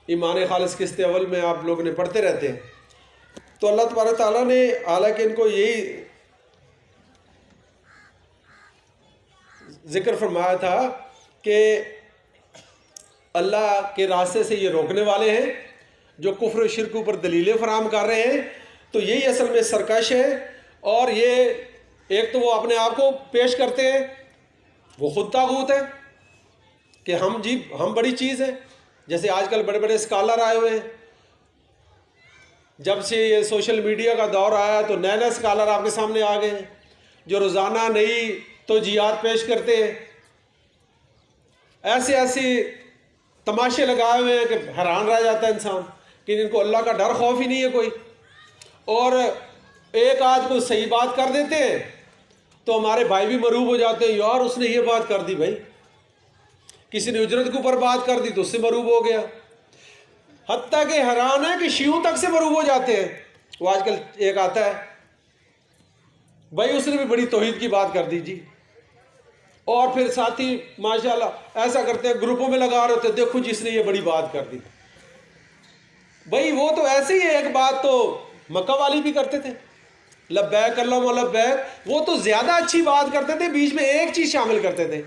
ایمان خالص قسط اول میں آپ لوگ نے پڑھتے رہتے ہیں۔ تو اللہ تبارک تعالیٰ نے حالانکہ ان کو یہی ذکر فرمایا تھا کہ اللہ کے راستے سے یہ روکنے والے ہیں جو کفر و شرک پر دلیلیں فراہم کر رہے ہیں، تو یہی اصل میں سرکش ہے۔ اور یہ ایک تو وہ اپنے آپ کو پیش کرتے ہیں، وہ خود طاغوت ہے کہ ہم بڑی چیز ہے، جیسے آج کل بڑے بڑے اسکالر آئے ہوئے ہیں، جب سے یہ سوشل میڈیا کا دور آیا تو نئے نئے اسکالر آپ کے سامنے آ گئے ہیں جو روزانہ نئی توجیہات پیش کرتے ہیں، ایسے تماشے لگائے ہوئے ہیں کہ حیران رہ جاتا ہے انسان کہ ان کو اللہ کا ڈر خوف ہی نہیں ہے کوئی۔ اور ایک آدھ کو صحیح بات کر دیتے ہیں تو ہمارے بھائی بھی مروب ہو جاتے ہیں، یار اس نے یہ بات کر دی، بھائی کسی نے اجرت کے اوپر بات کر دی تو اس سے مروب ہو گیا، حتیٰ کہ حیران ہے کہ شیعوں تک سے مروب ہو جاتے ہیں۔ وہ آج کل ایک آتا ہے، بھائی اس نے بھی بڑی توحید کی بات کر دی جی، اور پھر ساتھی ماشاءاللہ ایسا کرتے ہیں، گروپوں میں لگا رہے ہوتے ہیں، دیکھو جس نے یہ بڑی بات کر دی۔ بھائی وہ تو ایسے ہی ایک بات تو مکہ والی بھی کرتے تھے، لبیک اللہم لبیک، وہ تو زیادہ اچھی بات کرتے تھے، بیچ میں ایک چیز شامل کرتے تھے۔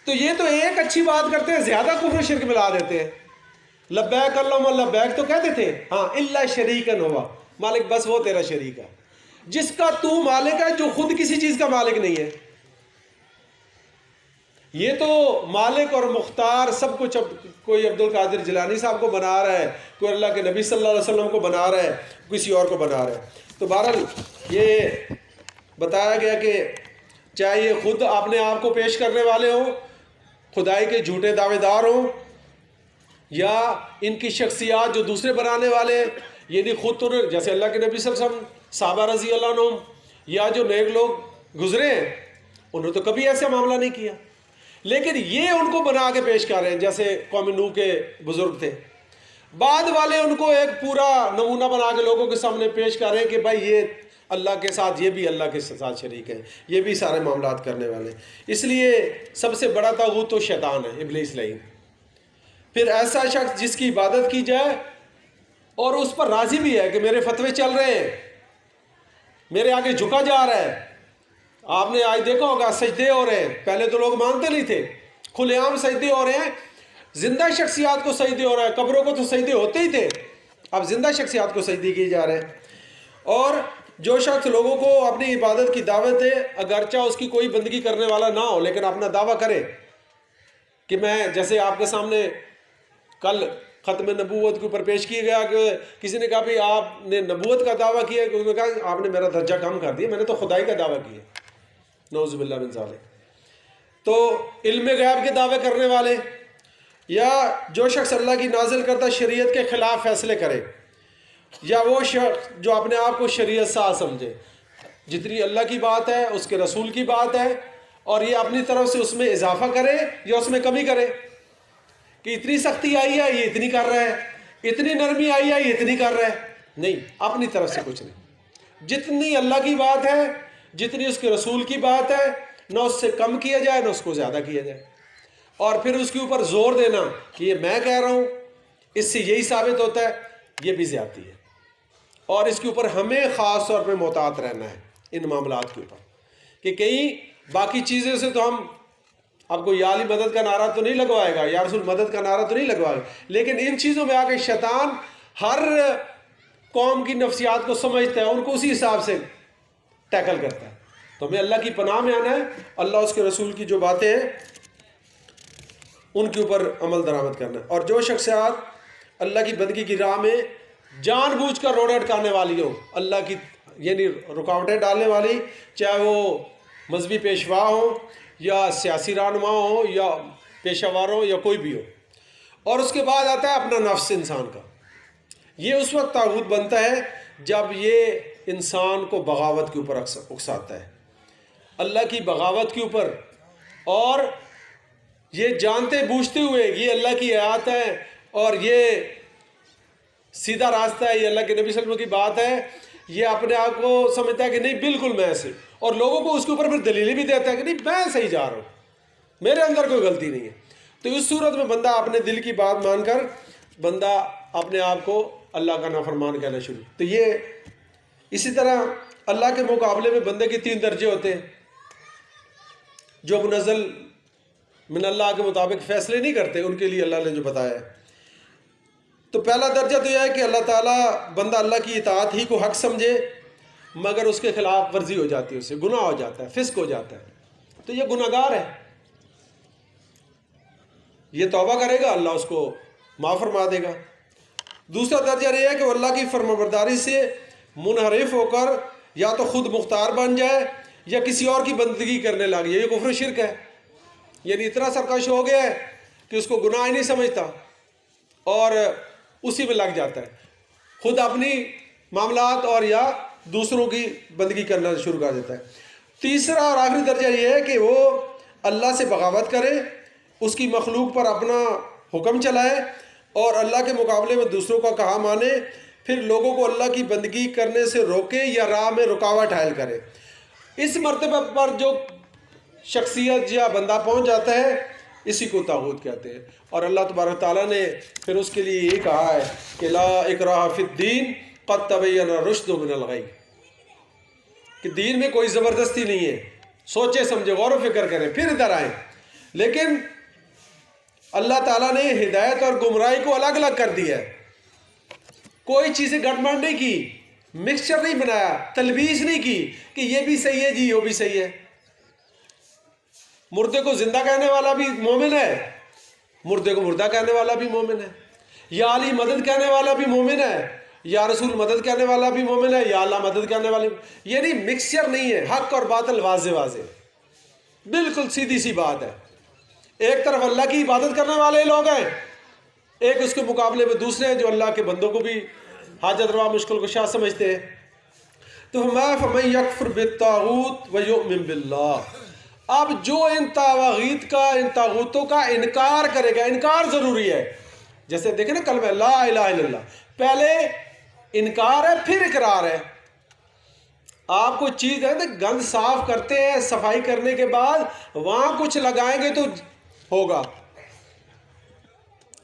تو یہ تو ایک اچھی بات کرتے ہیں، زیادہ کفر شرک ملا دیتے ہیں۔ لبیک اللہم لبیک تو کہتے تھے، ہاں الا شریکن ہوا، مالک بس وہ تیرا شریک ہے، جس کا تو مالک ہے جو خود کسی چیز کا مالک نہیں ہے۔ یہ تو مالک اور مختار سب کچھ، اب کوئی عبد القادر جیلانی صاحب کو بنا رہا ہے، کوئی اللہ کے نبی صلی اللہ علیہ وسلم کو بنا رہا ہے، کسی اور کو بنا رہا ہے۔ تو بہرحال یہ بتایا گیا کہ چاہے یہ خود اپنے آپ کو پیش کرنے والے ہوں، خدائی کے جھوٹے دعوے دار ہوں، یا ان کی شخصیات جو دوسرے بنانے والے ہیں، یعنی خود تو جیسے اللہ کے نبی صلی اللہ علیہ وسلم، صحابہ رضی اللہ عنہم، یا جو نیک لوگ گزرے ہیں، انہوں نے تو کبھی ایسا معاملہ نہیں کیا، لیکن یہ ان کو بنا کے پیش کر رہے ہیں، جیسے قوم نوح کے بزرگ تھے، بعد والے ان کو ایک پورا نمونہ بنا کے لوگوں کے سامنے پیش کر رہے ہیں کہ بھائی یہ اللہ کے ساتھ، یہ بھی اللہ کے ساتھ شریک ہے، یہ بھی سارے معاملات کرنے والے ہیں۔ اس لیے سب سے بڑا طاغوت تو شیطان ہے، ابلیس لعین۔ پھر ایسا شخص جس کی عبادت کی جائے اور اس پر راضی بھی ہے کہ میرے فتوے چل رہے ہیں، میرے آگے جھکا جا رہا ہے۔ آپ نے آج دیکھا ہوگا سجدے ہو رہے ہیں، پہلے تو لوگ مانتے نہیں تھے، کھلے عام سجدے ہو رہے ہیں، زندہ شخصیات کو سجدے ہو رہا ہے، قبروں کو تو سجدے ہوتے ہی تھے، اب زندہ شخصیات کو سجدے کیے جا رہے ہیں۔ اور جو شخص لوگوں کو اپنی عبادت کی دعوت دے، اگرچہ اس کی کوئی بندگی کرنے والا نہ ہو، لیکن اپنا دعویٰ کرے کہ میں، جیسے آپ کے سامنے کل ختم نبوت کے اوپر پیش کیا گیا کہ کسی نے کہا بھی آپ نے نبوت کا دعویٰ کیا، کہ انہوں نے کہا آپ نے میرا درجہ کم کر دیا، میں نے تو خدائی کا دعویٰ کیا، نعوذ باللہ من ذالک۔ تو علم غیب کے دعوے کرنے والے، یا جو شخص اللہ کی نازل کردہ شریعت کے خلاف فیصلے کرے، یا وہ شخص جو اپنے آپ کو شریعت ساز سمجھے، جتنی اللہ کی بات ہے اس کے رسول کی بات ہے، اور یہ اپنی طرف سے اس میں اضافہ کرے یا اس میں کمی کرے، کہ اتنی سختی آئی ہے یہ اتنی کر رہا ہے، اتنی نرمی آئی ہے یہ اتنی کر رہا ہے، نہیں، اپنی طرف سے کچھ نہیں۔ جتنی اللہ کی بات ہے، جتنی اس کے رسول کی بات ہے، نہ اس سے کم کیا جائے نہ اس کو زیادہ کیا جائے، اور پھر اس کے اوپر زور دینا کہ یہ میں کہہ رہا ہوں، اس سے یہی ثابت ہوتا ہے، یہ بھی زیادتی ہے۔ اور اس کے اوپر ہمیں خاص طور پہ محتاط رہنا ہے ان معاملات کے اوپر، کہ کہیں باقی چیزوں سے تو ہم، اب کوئی یا علی مدد کا نعرہ تو نہیں لگوائے گا، یا رسول مدد کا نعرہ تو نہیں لگوائے گا، لیکن ان چیزوں میں آ کے شیطان ہر قوم کی نفسیات کو سمجھتا ہے، ان کو اسی حساب سے ٹیکل کرتا ہے۔ تو ہمیں اللہ کی پناہ میں آنا ہے، اللہ اس کے رسول کی جو باتیں ہیں ان کے اوپر عمل درآمد کرنا ہے۔ اور جو شخصیات اللہ کی بندگی کی راہ میں جان بوجھ کر روڑے اٹکانے والی ہو، اللہ کی یعنی رکاوٹیں ڈالنے والی، چاہے وہ مذہبی پیشوا ہوں یا سیاسی رہنما ہو یا پیشہ وار ہو یا کوئی بھی ہو، اور اس کے بعد آتا ہے اپنا نفس انسان کا، یہ اس وقت طاغوت بنتا ہے جب یہ انسان کو بغاوت کے اوپر اکساتا ہے، اللہ کی بغاوت کے اوپر، اور یہ جانتے بوجھتے ہوئے یہ اللہ کی آیات ہے اور یہ سیدھا راستہ ہے، یہ اللہ کے نبی صلی اللہ علیہ وسلم کی بات ہے، یہ اپنے آپ کو سمجھتا ہے کہ نہیں بالکل میں ایسے، اور لوگوں کو اس کے اوپر پھر دلیلیں بھی دیتا ہے کہ نہیں میں صحیح جا رہا ہوں، میرے اندر کوئی غلطی نہیں ہے. تو اس صورت میں بندہ اپنے دل کی بات مان کر بندہ اپنے آپ کو اللہ کا نافرمان کہنا شروع. تو یہ اسی طرح اللہ کے مقابلے میں بندے کے 3 درجے ہوتے ہیں جو منزل من اللہ کے مطابق فیصلے نہیں کرتے، ان کے لیے اللہ نے جو بتایا ہے. تو پہلا درجہ تو یہ ہے کہ اللہ تعالیٰ بندہ اللہ کی اطاعت ہی کو حق سمجھے مگر اس کے خلاف ورزی ہو جاتی ہے، اسے گناہ ہو جاتا ہے، فسق ہو جاتا ہے، تو یہ گناہ گار ہے. یہ توبہ کرے گا اللہ اس کو معاف فرما دے گا. دوسرا درجہ یہ ہے کہ وہ اللہ کی فرمانبرداری سے منحرف ہو کر یا تو خود مختار بن جائے یا کسی اور کی بندگی کرنے لگ جائے. یہ کفر و شرک ہے، یعنی اتنا سرکش ہو گیا ہے کہ اس کو گناہ ہی نہیں سمجھتا اور اسی میں لگ جاتا ہے، خود اپنی معاملات اور یا دوسروں کی بندگی کرنا شروع کر دیتا ہے. تیسرا اور آخری درجہ یہ ہے کہ وہ اللہ سے بغاوت کرے، اس کی مخلوق پر اپنا حکم چلائے اور اللہ کے مقابلے میں دوسروں کا کہا مانے، پھر لوگوں کو اللہ کی بندگی کرنے سے روکے یا راہ میں رکاوٹ حائل کرے. اس مرتبہ پر جو شخصیت یا بندہ پہنچ جاتا ہے اسی کو طاغوت کہتے ہیں. اور اللہ تبارک تعالیٰ نے پھر اس کے لیے یہ کہا ہے کہ لا اکراہ فی الدین قد تبین الرشد من الغی، کہ دین میں کوئی زبردستی نہیں ہے، سوچے سمجھے غور و فکر کریں پھر ادھر آئیں. لیکن اللہ تعالیٰ نے ہدایت اور گمراہی کو الگ الگ کر دیا ہے، کوئی چیزیں گٹمڑ نہیں کی، مکسچر نہیں بنایا، تلبیس نہیں کی کہ یہ بھی صحیح ہے جی وہ بھی صحیح ہے. مردے کو زندہ کہنے والا بھی مومن ہے، مردے کو مردہ کہنے والا بھی مومن ہے، یا علی مدد کہنے والا بھی مومن ہے، یا رسول مدد کہنے والا بھی مومن ہے، یا اللہ مدد کہنے والی. یہ نہیں مکسچر نہیں ہے، حق اور باطل واضح واضح بالکل سیدھی سی بات ہے. ایک طرف اللہ کی عبادت کرنے والے لوگ ہیں، ایک اس کے مقابلے میں دوسرے ہیں جو اللہ کے بندوں کو بھی حاجت روا مشکل کشا سمجھتے ہیں. تو فَمَن يَكْفُرْ بِالطَّاغُوتِ وَيُؤْمِن بِاللَّهِ، اب جو ان طواغیت کا، ان طاغوتوں کا انکار کرے گا، انکار ضروری ہے. جیسے دیکھیں نا کلمہ لا الہ الا اللہ، پہلے انکار ہے پھر اقرار ہے. آپ کو چیز ہے نا گند صاف کرتے ہیں، صفائی کرنے کے بعد وہاں کچھ لگائیں گے تو ہوگا.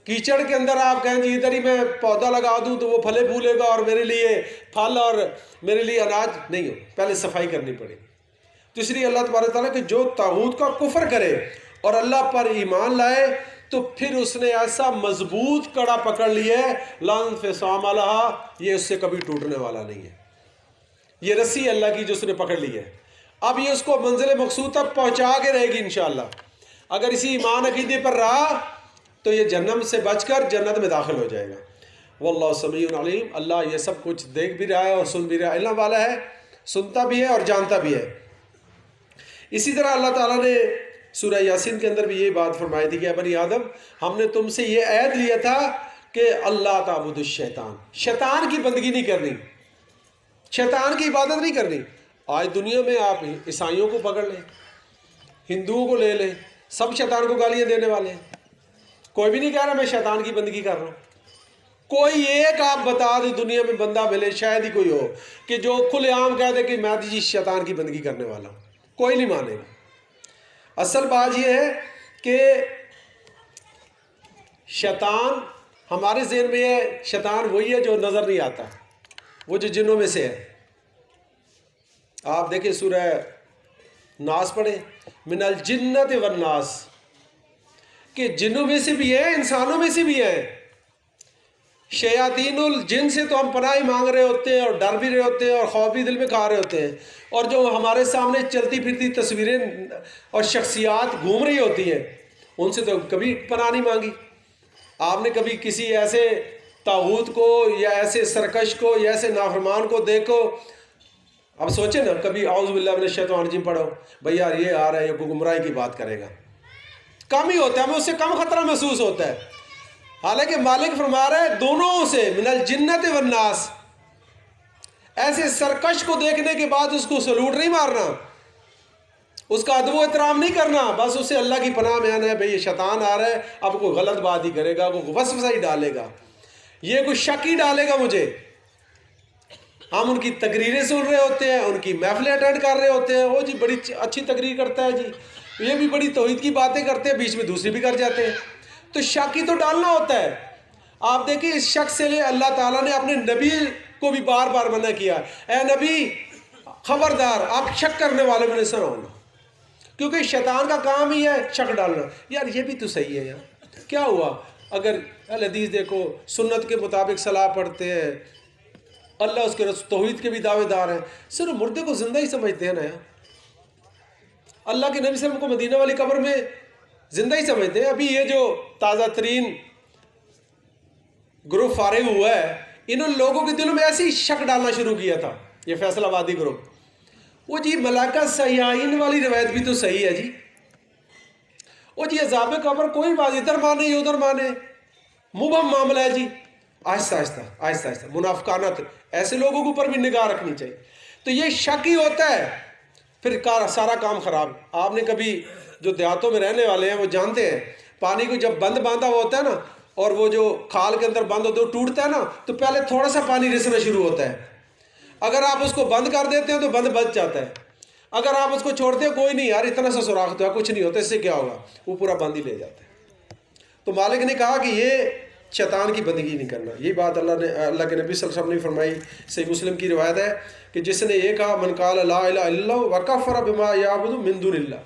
کیچڑ کے اندر آپ کہیں جی ادھر ہی میں پودا لگا دوں تو وہ پھلے پھولے گا اور میرے لیے پھل اور میرے لیے اناج نہیں ہو، پہلے صفائی کرنی پڑے گی. تو اس لیے اللہ تبارک تعالیٰ کہ جو طاغوت کا کفر کرے اور اللہ پر ایمان لائے تو پھر اس نے ایسا مضبوط کڑا پکڑ لیا ہے لا انفصام لہا، یہ اس سے کبھی ٹوٹنے والا نہیں ہے. یہ رسی اللہ کی جو اس نے پکڑ لی ہے، اب یہ اس کو منزل مقصود تک پہنچا کے رہے گی انشاءاللہ. اگر اسی ایمان عقیدے پر رہا تو یہ جہنم سے بچ کر جنت میں داخل ہو جائے گا. واللہ سمیع علیم، اللہ یہ سب کچھ دیکھ بھی رہا ہے اور سن بھی رہا ہے، علم والا ہے، سنتا بھی ہے اور جانتا بھی ہے. اسی طرح اللہ تعالیٰ نے سورہ یاسین کے اندر بھی یہ بات فرمائی تھی کہ اے بنی آدم، ہم نے تم سے یہ عہد لیا تھا کہ اللہ تعبد الشیطان، شیطان کی بندگی نہیں کرنی، شیطان کی عبادت نہیں کرنی. آج دنیا میں آپ عیسائیوں کو پکڑ لیں، ہندوؤں کو لے لیں، سب شیطان کو گالیاں دینے والے ہیں. کوئی بھی نہیں کہہ رہا میں شیطان کی بندگی کر رہا ہوں. کوئی ایک آپ بتا دے دنیا میں بندہ ملے، شاید ہی کوئی ہو کہ جو کھلے عام کہہ دے کہ میں جی شیطان کی بندگی کرنے والا ہوں. کوئی نہیں مانے گا. اصل بات یہ ہے کہ شیطان ہمارے ذہن میں ہے، شیطان وہی ہے جو نظر نہیں آتا، وہ جو جنوں میں سے ہے. آپ دیکھیں سورہ ناس پڑھیں، من الجنت والناس، کہ جنوں میں سے بھی ہے انسانوں میں سے بھی ہے. شیاطین الجن سے تو ہم پناہ مانگ رہے ہوتے ہیں اور ڈر بھی رہے ہوتے ہیں اور خوف بھی دل میں کھا رہے ہوتے ہیں، اور جو ہمارے سامنے چلتی پھرتی تصویریں اور شخصیات گھوم رہی ہوتی ہیں ان سے تو کبھی پناہ نہیں مانگی. آپ نے کبھی کسی ایسے طاغوت کو یا ایسے سرکش کو یا ایسے نافرمان کو دیکھو، اب سوچیں نا کبھی اعوذ باللہ من الشیطان الرجیم پڑھو، بھئی یار یہ آ رہا ہے، یہ گمراہی کی بات کرے گا، کم ہی ہوتا ہے، ہمیں اس سے کم خطرہ محسوس ہوتا ہے. حالانکہ مالک فرما رہا ہے دونوں سے، من الجنت والناس. ایسے سرکش کو دیکھنے کے بعد اس کو سلوٹ نہیں مارنا، اس کا ادب و احترام نہیں کرنا، بس اسے اللہ کی پناہ میں آنا ہے، بھئی یہ شیطان آ رہا ہے، اب کوئی غلط بات ہی کرے گا، کوئی وسوسہ ہی ڈالے گا، یہ کوئی شک ہی ڈالے گا مجھے۔ ہم ان کی تقریریں سن رہے ہوتے ہیں، ان کی محفلیں اٹینڈ کر رہے ہوتے ہیں، وہ جی بڑی اچھی تقریر کرتا ہے جی، یہ بھی بڑی توحید کی باتیں کرتے ہیں، بیچ میں دوسری بھی کر جاتے ہیں، تو شک ہی تو ڈالنا ہوتا ہے۔ آپ دیکھیں اس شک سے لے اللہ تعالیٰ نے اپنے نبی کو بھی بار بار منع کیا، اے نبی خبردار آپ شک کرنے والے میں سے نہ ہونا، کیونکہ شیطان کا کام ہی ہے شک ڈالنا۔ یار یہ بھی تو صحیح ہے یار، کیا ہوا اگر الحدیث دیکھو سنت کے مطابق صلاح پڑھتے ہیں، اللہ اس کے رسول توحید کے بھی دعوے دار ہیں، صرف مردے کو زندہ ہی سمجھتے ہیں نا یار، اللہ کے نبی صلی اللہ علیہ وسلم کو مدینہ والی قبر میں زندہ ہی سمجھتے ہیں۔ ابھی یہ جو تازہ ترین گروپ فارغ ہوا ہے، انہوں لوگوں کے دلوں میں ایسے ہی شک ڈالنا شروع کیا تھا، یہ فیصل آبادی گروپ، وہ جی ملائکہ سیاحین والی روایت بھی تو صحیح ہے جی، وہ جی عذاب قبر کوئی بات ادھر مانے ادھر مانے، مبہم معاملہ ہے جی، آہستہ آہستہ آہستہ آہستہ منافقانہ، ایسے لوگوں کے اوپر بھی نگاہ رکھنی چاہیے۔ تو یہ شک ہی ہوتا ہے، پھر سارا کام خراب۔ آپ نے کبھی جو دیہاتوں میں رہنے والے ہیں وہ جانتے ہیں، پانی کو جب بند باندھا ہوا ہوتا ہے نا، اور وہ جو کھال کے اندر بند ہوتا ہے وہ ٹوٹتا ہے نا، تو پہلے تھوڑا سا پانی رسنا شروع ہوتا ہے، اگر آپ اس کو بند کر دیتے ہیں تو بند بچ جاتا ہے، اگر آپ اس کو چھوڑتے ہیں کوئی نہیں یار اتنا سا سوراخ تو ہے کچھ نہیں ہوتا، اس سے کیا ہوگا، وہ پورا بند ہی لے جاتا ہے۔ تو مالک نے کہا کہ یہ شیطان کی بندگی نہیں کرنا، یہ بات اللہ کے نبی صلی اللہ علیہ وسلم نے فرمائی۔ صحیح مسلم کی روایت ہے کہ جس نے یہ کہا من قال لا الہ الا اللہ وکفر بما یعبد من دون اللہ،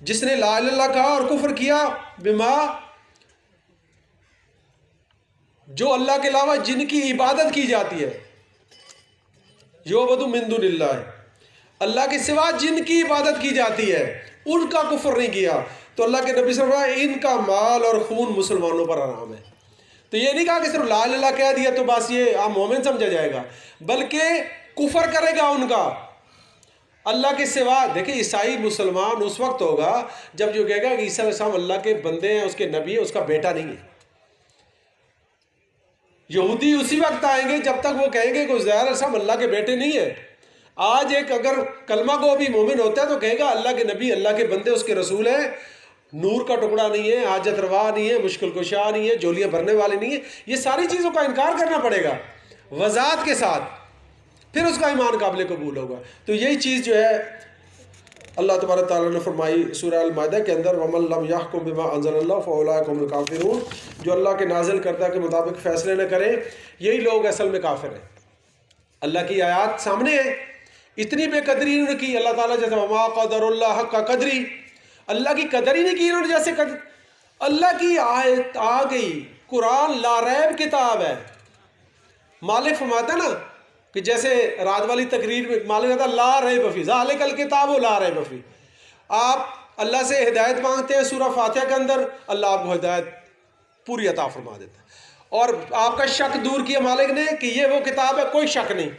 جس نے لا الہ الا اللہ کہا اور کفر کیا بما، جو اللہ کے علاوہ جن کی عبادت کی جاتی ہے، یعبد من دون اللہ، اللہ کے سوا جن کی عبادت کی جاتی ہے ان کا کفر نہیں کیا، تو اللہ کے نبی صلی اللہ علیہ وسلم ان کا مال اور خون مسلمانوں پر حرام ہے۔ تو یہ نہیں کہا کہ صرف لا الہ الا اللہ کہہ دیا تو بس یہ آپ مومن سمجھا جائے گا، بلکہ کفر کرے گا ان کا اللہ کے سوا۔ دیکھیں عیسائی مسلمان اس وقت ہوگا جب جو کہے گا کہ عیسیٰ علیہ السلام اللہ کے بندے ہیں، اس کے نبی ہیں، اس کا بیٹا نہیں ہے۔ یہودی اسی وقت آئیں گے جب تک وہ کہیں گے کہ عزیر علیہ السلام اللہ کے بیٹے نہیں ہیں۔ آج ایک اگر کلمہ کو بھی مومن ہوتا ہے تو کہے گا اللہ کے نبی اللہ کے بندے اس کے رسول ہیں، نور کا ٹکڑا نہیں ہے، حاجت روا نہیں ہے، مشکل کشا نہیں ہے، جولیاں بھرنے والے نہیں ہیں، یہ ساری چیزوں کا انکار کرنا پڑے گا وضاحت کے ساتھ، پھر اس کا ایمان قابل قبول ہوگا۔ تو یہی چیز جو ہے اللہ تبارک تعالیٰ نے فرمائی سورہ المائدہ کے اندر وَمَن لَمْ يَحْكُمْ بِمَا أَنزَلَ اللَّهُ فَأُولَٰئِكَ هُمُ الْكَافِرُونَ، جو اللہ کے نازل کردہ کے مطابق فیصلے نہ کریں یہی لوگ اصل میں کافر ہیں۔ اللہ کی آیات سامنے ہیں، اتنی بے قدری انہوں نے کی، اللہ تعالیٰ جیسے وَمَا قَدَرُ اللَّهَ حَقَّ قَدْرِهِ، اللہ کی قدر ہی نہیں کی انہوں نے جیسے اللہ کی آیت آ گئی، قرآن لا ریب کتاب ہے۔ مالک فرماتا نا کہ جیسے رات والی تقریر میں مالک کہتا لا ریب فیہ ذالک الکتاب لا ریب فیہ، آپ اللہ سے ہدایت مانگتے ہیں سورہ فاتحہ کے اندر، اللہ آپ کو ہدایت پوری عطا فرما دیتا ہے، اور آپ کا شک دور کیا مالک نے کہ یہ وہ کتاب ہے، کوئی شک نہیں،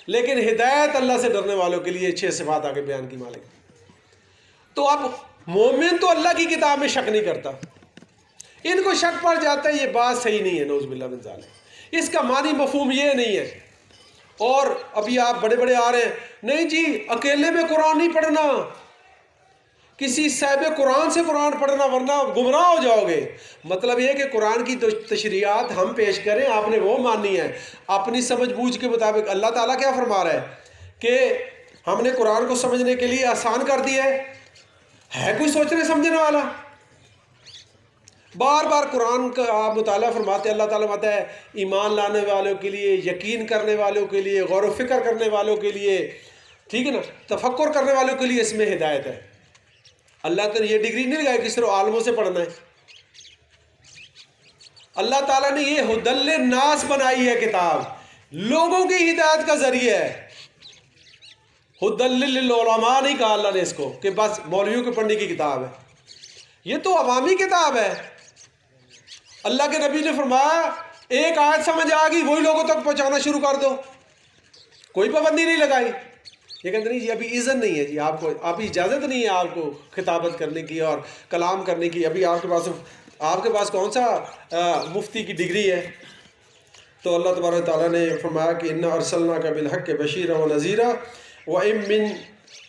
لیکن ہدایت اللہ سے ڈرنے والوں کے لیے 6 صفات آگے بیان کی مالک نے۔ تو اب مومن تو اللہ کی کتاب میں شک نہیں کرتا، ان کو شک پڑ جاتا ہے، یہ بات صحیح نہیں ہے، نعوذ باللہ من ذالک، اس کا معنی مفہوم یہ نہیں ہے۔ اور ابھی آپ بڑے بڑے آ رہے ہیں، نہیں جی اکیلے میں قرآن نہیں پڑھنا، کسی صاحب قرآن سے قرآن پڑھنا ورنہ گمراہ ہو جاؤ گے۔ مطلب یہ کہ قرآن کی تشریحات ہم پیش کریں، آپ نے وہ ماننی ہے اپنی سمجھ بوجھ کے مطابق۔ اللہ تعالیٰ کیا فرما رہا ہے کہ ہم نے قرآن کو سمجھنے کے لیے آسان کر دیا ہے کوئی سوچنے سمجھنے والا؟ بار بار قرآن کا آپ مطالعہ فرماتے ہیں، اللہ تعالیٰ فرماتا ہے ایمان لانے والوں کے لیے، یقین کرنے والوں کے لیے، غور و فکر کرنے والوں کے لیے، ٹھیک ہے نا، تفکر کرنے والوں کے لیے اس میں ہدایت ہے۔ اللہ نے یہ ڈگری نہیں لگائی کہ صرف عالموں سے پڑھنا ہے، اللہ تعالیٰ نے یہ ھدی للناس بنائی ہے کتاب، لوگوں کی ہدایت کا ذریعہ ہے۔ ھدی للعلماء نہیں کہا اللہ نے اس کو کہ بس مولویوں کے پڑھنے کی کتاب ہے، یہ تو عوامی کتاب ہے۔ اللہ کے نبی نے فرمایا ایک آیت سمجھ آ گئی وہی لوگوں تک پہنچانا شروع کر دو، کوئی پابندی نہیں لگائی۔ یہ کہتے نہیں جی ابھی اذن نہیں ہے جی، آپ کو ابھی اجازت نہیں ہے آپ کو خطابت کرنے کی اور کلام کرنے کی، ابھی آپ کے پاس کون سا مفتی کی ڈگری ہے؟ تو اللہ تبارک تعالیٰ نے فرمایا کہ انا ارسلناک بالحق بشیرا و نذیرا، وَإِن مِّن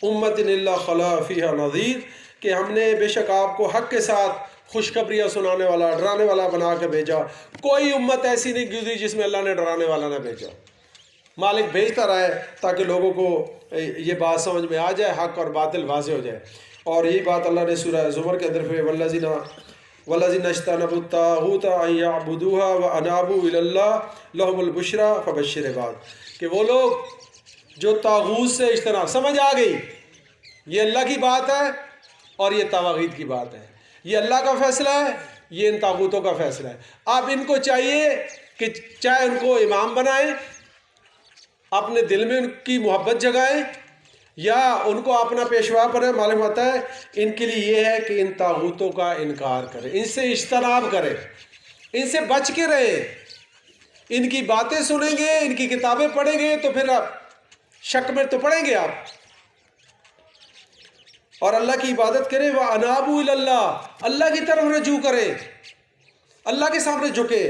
أُمَّةٍ إِلَّا خَلَا فِيهَا نَذِيرٌ، کہ ہم نے بے شک آپ کو حق کے ساتھ خوشخبریاں سنانے والا، ڈرانے والا بنا کے بھیجا۔ کوئی امت ایسی نہیں گزری جس میں اللہ نے ڈرانے والا نہ بھیجا۔ مالک بھیجتا رہے تاکہ لوگوں کو یہ بات سمجھ میں آ جائے، حق اور باطل واضح ہو جائے۔ اور یہی بات اللہ نے سورہ زمر کے اندر پہ وَالَّذِينَ اجْتَنَبُوا الطَّاغُوتَ أَن يَعْبُدُوهَا وَأَنَابُوا إِلَى اللَّهِ لَهُمُ الْبُشْرَىٰ فَبَشِّرْ عِبَادِ، کہ وہ لوگ جو طاغوت سے اجتناب، سمجھ آ گئی یہ اللہ کی بات ہے اور یہ طواغیت کی بات ہے، یہ اللہ کا فیصلہ ہے، یہ ان طاغوتوں کا فیصلہ ہے۔ اب ان کو چاہیے کہ چاہے ان کو امام بنائیں، اپنے دل میں ان کی محبت جگائیں، یا ان کو اپنا پیشوا بنائیں، معلوم ہوتا ہے ان کے لیے یہ ہے کہ ان طاغوتوں کا انکار کریں، ان سے اجتناب کریں، ان سے بچ کے رہیں۔ ان کی باتیں سنیں گے، ان کی کتابیں پڑھیں گے تو پھر آپ شک میں تو پڑیں گے آپ، اور اللہ کی عبادت کریں۔ وَأَنَابُوا إِلَى اللَّهِ، اللہ کی طرف رجوع کریں، اللہ کے سامنے جھکے۔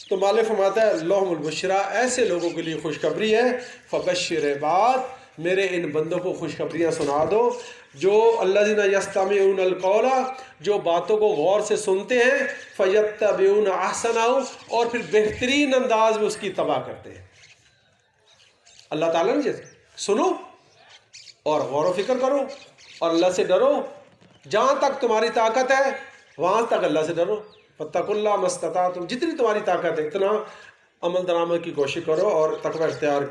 تو مالک فرماتا ہے لَهُمُ الْبُشْرَىٰ، ایسے لوگوں کے لیے خوشخبری ہے، فَبَشِّرْ عِبَادِ، میرے ان بندوں کو خوشخبریاں سنا دو جو الذین یستمعون القول، جو باتوں کو غور سے سنتے ہیں، فیتبعون احسنہ، اور پھر بہترین انداز میں اس کی اتباع کرتے ہیں۔ اللہ تعالیٰ نے جیسے سنو اور غور و فکر کرو اور اللہ سے ڈرو، جہاں تک تمہاری طاقت ہے وہاں تک اللہ سے ڈرو۔ فاتقوا اللہ ما استطعتم، جتنی تمہاری طاقت ہے اتنا عمل درآمد کی کوشش کرو اور تقوی اختیار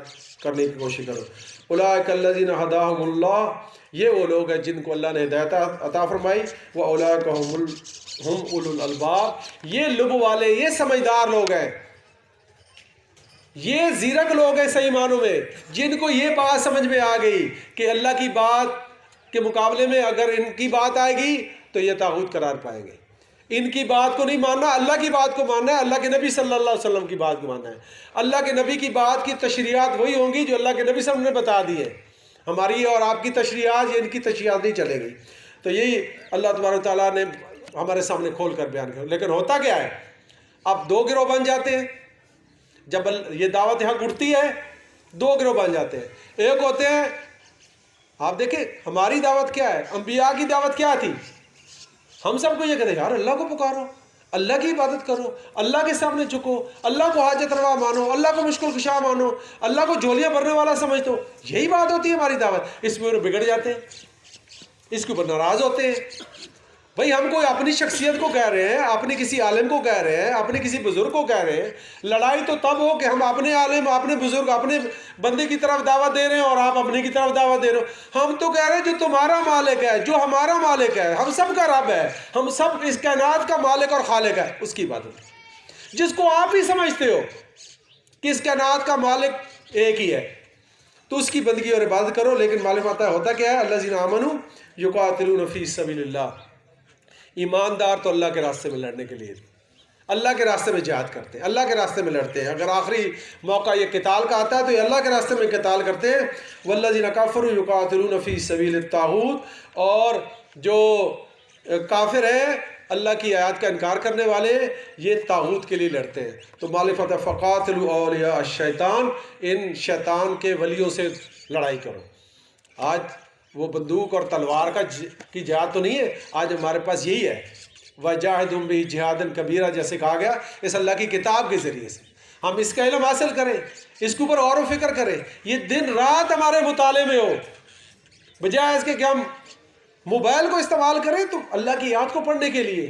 کرنے کی کوشش کرو۔ اولئک الذین ھداھم اللہ، یہ وہ لوگ ہیں جن کو اللہ نے ہدایت عطا فرمائی۔ واولئک ہم اولو الالباب، یہ لب والے، یہ سمجھدار لوگ ہیں، یہ زیرک لوگ ہیں صحیح معنوں میں، جن کو یہ بات سمجھ میں آ گئی کہ اللہ کی بات کے مقابلے میں اگر ان کی بات آئے گی تو یہ طاغوت قرار پائیں گے۔ ان کی بات کو نہیں ماننا، اللہ کی بات کو ماننا ہے، اللہ کے نبی صلی اللہ علیہ وسلم کی بات کو ماننا ہے۔ اللہ کے نبی کی بات کی تشریحات وہی ہوں گی جو اللہ کے نبی صلی اللہ علیہ وسلم نے بتا دی ہے، ہماری اور آپ کی تشریحات یا ان کی تشریحات نہیں چلے گی۔ تو یہی اللہ تبارک و تعالیٰ نے ہمارے سامنے کھول کر بیان کیا۔ لیکن ہوتا کیا ہے، اب دو گروہ بن جاتے ہیں، جب یہ دعوت حق اٹھتی ہے دو گروہ بن جاتے ہیں۔ ایک ہوتے ہیں، آپ دیکھیں ہماری دعوت کیا ہے، انبیاء کی دعوت کیا تھی، ہم سب کو یہ کہتے ہیں یار اللہ کو پکارو، اللہ کی عبادت کرو، اللہ کے سامنے جھکو، اللہ کو حاجت روا مانو، اللہ کو مشکل کشا مانو، اللہ کو جھولیاں بھرنے والا سمجھو، یہی بات ہوتی ہے ہماری دعوت۔ اس میں بگڑ جاتے ہیں، اس کے اوپر ناراض ہوتے ہیں۔ بھئی ہم کوئی اپنی شخصیت کو کہہ رہے ہیں، اپنے کسی عالم کو کہہ رہے ہیں، اپنے کسی بزرگ کو کہہ رہے ہیں۔ لڑائی تو تب ہو کہ ہم اپنے عالم، اپنے بزرگ، اپنے بندے کی طرف دعوت دے رہے ہیں اور آپ اپنے کی طرف دعوت دے رہے ہو۔ ہم تو کہہ رہے ہیں جو تمہارا مالک ہے، جو ہمارا مالک ہے، ہم سب کا رب ہے، ہم سب اس کائنات کا مالک اور خالق ہے، اس کی عبادت، جس کو آپ ہی سمجھتے ہو کہ اس کائنات کا مالک ایک ہی ہے، تو اس کی بندگی اور عبادت کرو۔ لیکن معلوم آتا ہے ہوتا کیا ہے، الذین آمنوا یقاتلون فی سبیل اللہ، ایماندار تو اللہ کے راستے میں لڑنے کے لیے اللہ کے راستے میں جہاد کرتے ہیں، اللہ کے راستے میں لڑتے ہیں۔ اگر آخری موقع یہ قتال کا آتا ہے تو یہ اللہ کے راستے میں قتال کرتے ہیں۔ والذین کفروا یقاتلون فی سبیل الطاغوت، اور جو کافر ہیں اللہ کی آیات کا انکار کرنے والے، یہ طاغوت کے لیے لڑتے ہیں۔ تو مالک فتح فقاتلوا اولیاء الشیطان، ان شیطان کے ولیوں سے لڑائی کرو۔ آج وہ بندوق اور تلوار کی جہاد تو نہیں ہے، آج ہمارے پاس یہی ہے، وَجَاهِدُهُمْ بِهِ جِهَادًا كَبِيرًا، جیسے کہا گیا اس اللہ کی کتاب کے ذریعے سے ہم اس کا علم حاصل کریں، اس کے اوپر غور و فکر کریں، یہ دن رات ہمارے مطالعے میں ہو، بجائے اس کے کہ ہم موبائل کو استعمال کریں تو اللہ کی یاد کو پڑھنے کے لیے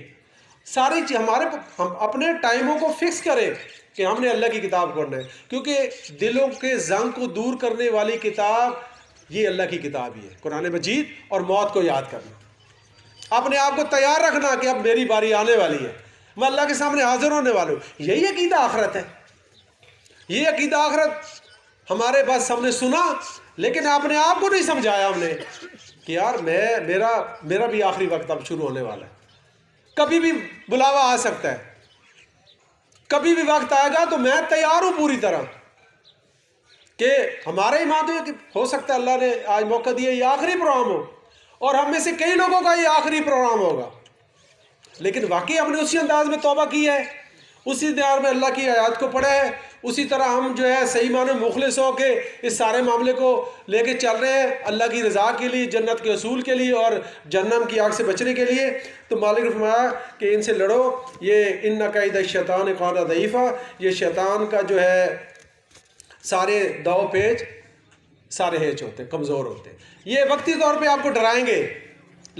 ساری ہم اپنے ٹائموں کو فکس کریں کہ ہم نے اللہ کی کتاب پڑھنا ہے، کیونکہ دلوں کے زنگ کو دور کرنے والی کتاب یہ اللہ کی کتاب ہی ہے، قرآن مجید، اور موت کو یاد کرنا، اپنے آپ کو تیار رکھنا کہ اب میری باری آنے والی ہے، میں اللہ کے سامنے حاضر ہونے والا ہوں۔ یہی عقیدہ آخرت ہے، یہ عقیدہ آخرت ہمارے پاس ہم نے سنا، لیکن اپنے آپ کو نہیں سمجھایا ہم نے کہ یار میرا بھی آخری وقت اب شروع ہونے والا ہے، کبھی بھی بلاوا آ سکتا ہے، کبھی بھی وقت آئے گا تو میں تیار ہوں پوری طرح، کہ ہمارا ایمان تو یہ کہ ہو سکتا ہے اللہ نے آج موقع دیا یہ آخری پروگرام ہو، اور ہم میں سے کئی لوگوں کا یہ آخری پروگرام ہوگا، لیکن واقعی ہم نے اسی انداز میں توبہ کی ہے، اسی دیار میں اللہ کی آیات کو پڑھا ہے، اسی طرح ہم جو ہے صحیح معنی مخلص ہو کے اس سارے معاملے کو لے کے چل رہے ہیں اللہ کی رضا کے لیے، جنت کے اصول کے لیے اور جہنم کی آگ سے بچنے کے لیے، تو مالک نے فرمایا کہ ان سے لڑو۔ یہ ان قید الشیطان کان ضعیفا، یہ شیطان کا جو ہے سارے دو پیچ سارے ہیچ ہوتے ہیں، کمزور ہوتے ہیں۔ یہ وقتی طور پہ آپ کو ڈرائیں گے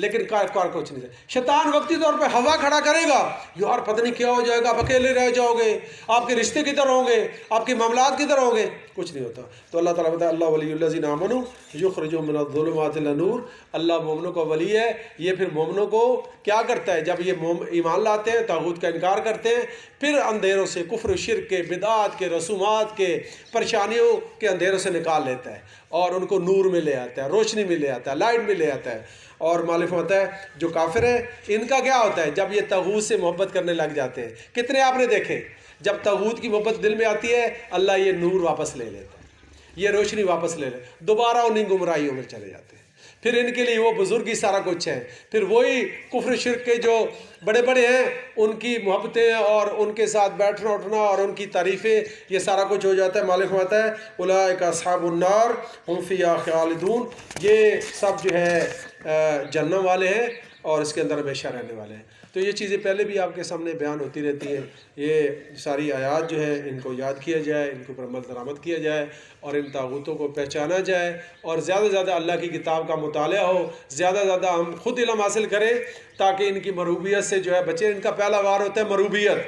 لیکن کار کچھ نہیں ہے۔ شیطان وقتی طور پہ ہوا کھڑا کرے گا، یار پتہ نہیں کیا ہو جائے گا، آپ اکیلے رہ جاؤ گے، آپ کے رشتے کدھر ہوں گے، آپ کے معاملات کدھر ہوں گے، کچھ نہیں ہوتا۔ تو اللہ تعالیٰ بتایا اللہ ولی الذین آمنوا یخرجهم من الظلمات الی النور، اللہ مومنوں کا ولی ہے۔ یہ پھر مومنوں کو کیا کرتا ہے؟ جب یہ ایمان لاتے ہیں، طاغوت کا انکار کرتے ہیں، پھر اندھیروں سے، کفر و شرک کے، بدعات کے، رسومات کے، پریشانیوں کے اندھیروں سے نکال لیتا ہے اور ان کو نور میں لے آتا ہے، روشنی میں لے آتا ہے، لائٹ میں لے آتا ہے۔ اور معلوم ہوتا ہے جو کافر ہیں ان کا کیا ہوتا ہے؟ جب یہ طاغوت سے محبت کرنے لگ جاتے ہیں، کتنے آپ نے دیکھے جب طاغوت کی محبت دل میں آتی ہے اللہ یہ نور واپس لے لیتا ہے، یہ روشنی واپس لے لیتا ہے، دوبارہ انہیں گمراہیوں میں چلے جاتے ہیں۔ پھر ان کے لیے وہ بزرگی سارا کچھ ہے، پھر وہی کفر شرک کے جو بڑے بڑے ہیں ان کی محبتیں اور ان کے ساتھ بیٹھنا اٹھنا اور ان کی تعریفیں، یہ سارا کچھ ہو جاتا ہے۔ مالک ہوتا ہے اولئک اصحاب النار هم فیہا خالدون، یہ سب جو ہے جہنم والے ہیں اور اس کے اندر ہمیشہ رہنے والے ہیں۔ تو یہ چیزیں پہلے بھی آپ کے سامنے بیان ہوتی رہتی ہیں، یہ ساری آیات جو ہے ان کو یاد کیا جائے، ان کے اوپر عمل درآمد کیا جائے اور ان طاغوتوں کو پہچانا جائے اور زیادہ سے زیادہ اللہ کی کتاب کا مطالعہ ہو، زیادہ سے زیادہ ہم خود علم حاصل کریں تاکہ ان کی مروبیت سے جو ہے بچے۔ ان کا پہلا وار ہوتا ہے مروبیت۔